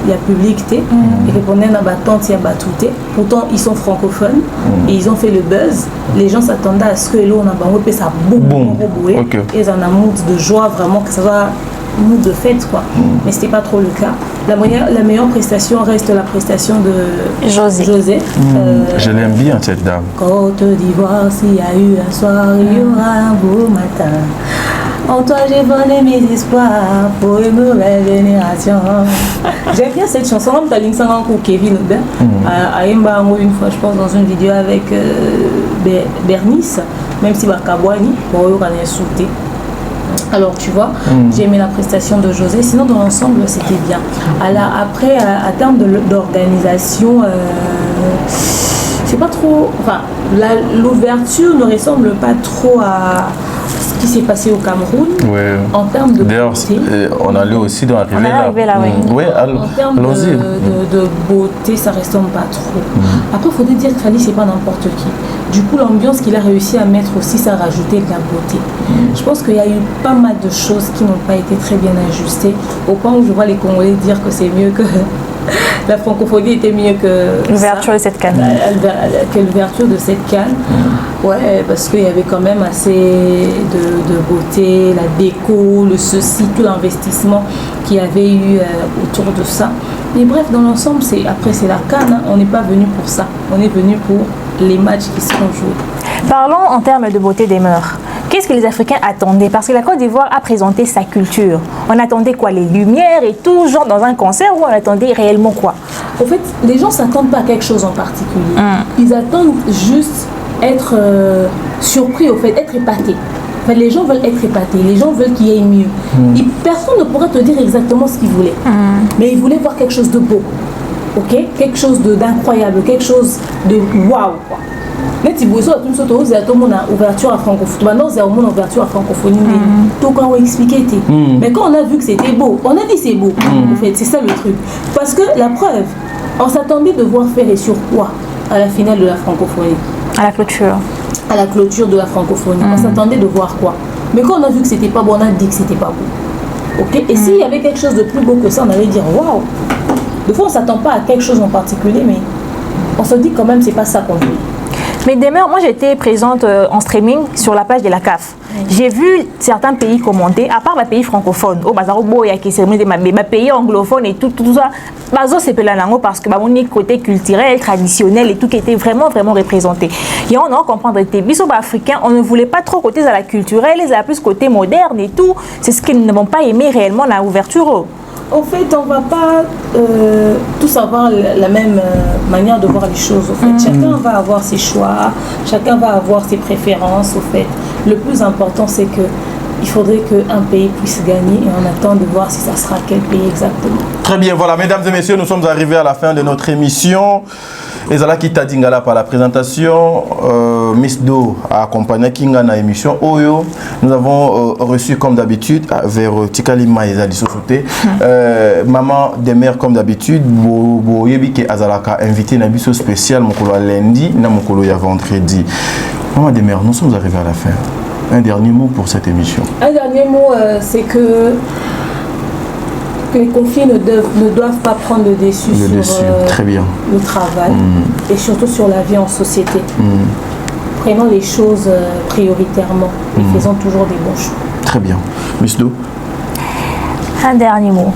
Il y a public, ils répondaient à l'attente, il y a batouté. Pourtant, ils sont francophones et ils ont fait le buzz. Les gens s'attendaient à ce que l'eau n'a pas repé ça boum. Et ils en ont un mood de joie, vraiment, que ça va mood de fête, quoi. Mais c'était pas trop le cas. La meilleure prestation reste la prestation de José. Je l'aime bien, cette dame. Côte d'Ivoire, s'il y a eu un soir, il y aura un beau matin. En toi j'ai donné mes espoirs pour une nouvelle génération. J'aime bien cette chanson. Comme Taling Sangan pour Kevin Aubin. À Mbango une fois, je pense, dans une vidéo avec Bernice, même si Bakabouani, pour eux, on est sauté. Alors tu vois, j'ai aimé la prestation de José. Sinon, dans l'ensemble, c'était bien. Alors, après, à terme d'organisation, c'est pas trop. Enfin, l'ouverture ne ressemble pas trop à ce qui s'est passé au Cameroun. En termes de beauté. On allait aussi dans l'arrivée là. En termes de beauté, ça ne ressemble pas trop. Après, il faudrait dire que Khali, c'est pas n'importe qui. Du coup, l'ambiance qu'il a réussi à mettre aussi, ça a rajouté de la beauté. Je pense qu'il y a eu pas mal de choses qui n'ont pas été très bien ajustées, au point où je vois les Congolais dire que c'est mieux que la francophonie était mieux que l'ouverture de cette canne. Que l'ouverture de cette canne. Ouais, parce qu'il y avait quand même assez de beauté, la déco, le ceci, tout l'investissement qu'il y avait eu autour de ça. Mais bref, dans l'ensemble, après c'est la canne, hein. On n'est pas venu pour ça. On est venu pour les matchs qui seront joués. Parlons en termes de beauté des mœurs. Qu'est-ce que les Africains attendaient? Parce que la Côte d'Ivoire a présenté sa culture. On attendait quoi? Les lumières et tout, genre dans un concert, ou on attendait réellement quoi? En fait, les gens ne s'attendent pas à quelque chose en particulier. Ils attendent juste être surpris, au fait, être épatés. Enfin, les gens veulent être épatés, les gens veulent qu'il y ait mieux. Et personne ne pourrait te dire exactement ce qu'ils voulaient. Mais ils voulaient voir quelque chose de beau. Ok, quelque chose d'incroyable, quelque chose de waouh, quoi. Mais si vous avez une ouverture à francophonie, maintenant c'est une ouverture à francophonie, tout quand on expliquait. Mais quand on a vu que c'était beau, on a dit c'est beau. En fait, c'est ça le truc. Parce que la preuve, on s'attendait de voir faire et sur quoi à la finale de la francophonie. À la clôture. À la clôture de la francophonie. On s'attendait de voir quoi. Mais quand on a vu que c'était pas beau, on a dit que c'était pas beau. Ok. Et s'il y avait quelque chose de plus beau que ça, on allait dire waouh. Des fois, on s'attend pas à quelque chose en particulier, mais on se dit quand même c'est pas ça qu'on veut. Mais demeure, moi j'étais présente en streaming sur la page de la CAF. J'ai vu certains pays commenter, à part les pays francophones, au Bazarobo, il y a qui cérémonie des pays anglophones et tout ça. Bazo c'est pelanango parce que on est côté culturel, traditionnel et tout qui était vraiment représenté. Et on a comprendre que les bisous africains, on ne voulait pas trop côté de la culturelle, ils avaient plus côté moderne et tout. C'est ce qu'ils n'ont pas aimé réellement dans l'ouverture. En fait, on ne va pas tous avoir la même manière de voir les choses. Au fait. Chacun va avoir ses choix, chacun va avoir ses préférences. Au fait. Le plus important, c'est qu'il faudrait qu'un pays puisse gagner et on attend de voir si ça sera quel pays exactement. Très bien, voilà, mesdames et messieurs, nous sommes arrivés à la fin de notre émission. Ezalaki Tadingala par la présentation, Miss Do a accompagné Kinga dans l'émission Oyo. Nous avons reçu comme d'habitude vers Tikalima et Zali Sosote, maman des mères comme d'habitude, Boyebi qui Azalaka invité à un biseau spécial Mokolo lundi, na Mokolo ya vendredi. Maman des mères, nous sommes arrivés à la fin. Un dernier mot pour cette émission. Un dernier mot, c'est que les conflits ne doivent pas prendre le dessus sur très bien. Le travail et surtout sur la vie en société. Prenons les choses prioritairement et faisons toujours des bons choix. Très bien. Miss Do. Un dernier mot.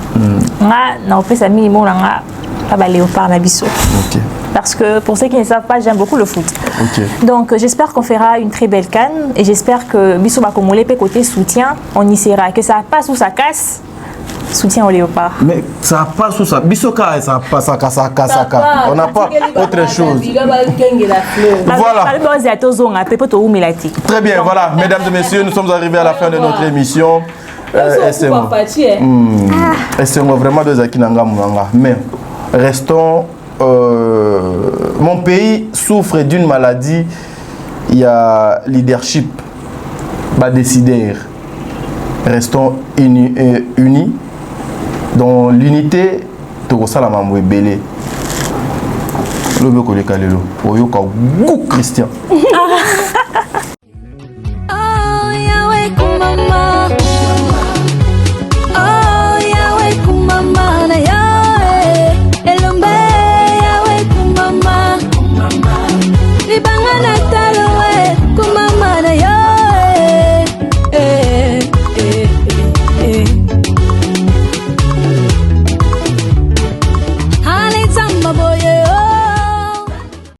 Non, fait ça minimum là, pas Léopard Nabisso. Ok. Parce que pour ceux qui ne savent pas, j'aime beaucoup le foot. Ok. Donc j'espère qu'on fera une très belle CAN et j'espère que Bissou Bakomole peut côté soutien, on y sera. Que ça passe ou ça casse, soutien au Léopard. Mais ça passe ou ça Bissoka, ça passe, ça casse. On n'a pas autre chose. Voilà. Très bien, voilà. Mesdames et messieurs, nous sommes arrivés à la fin de notre émission. C'est vraiment deux Akinanga Moulanga. Mais restons. Mon pays souffre d'une maladie. Il y a leadership, pas décider. Restons unis. Dans l'unité, tout ça la mamou est belé. Le bec au Oyoka Christian.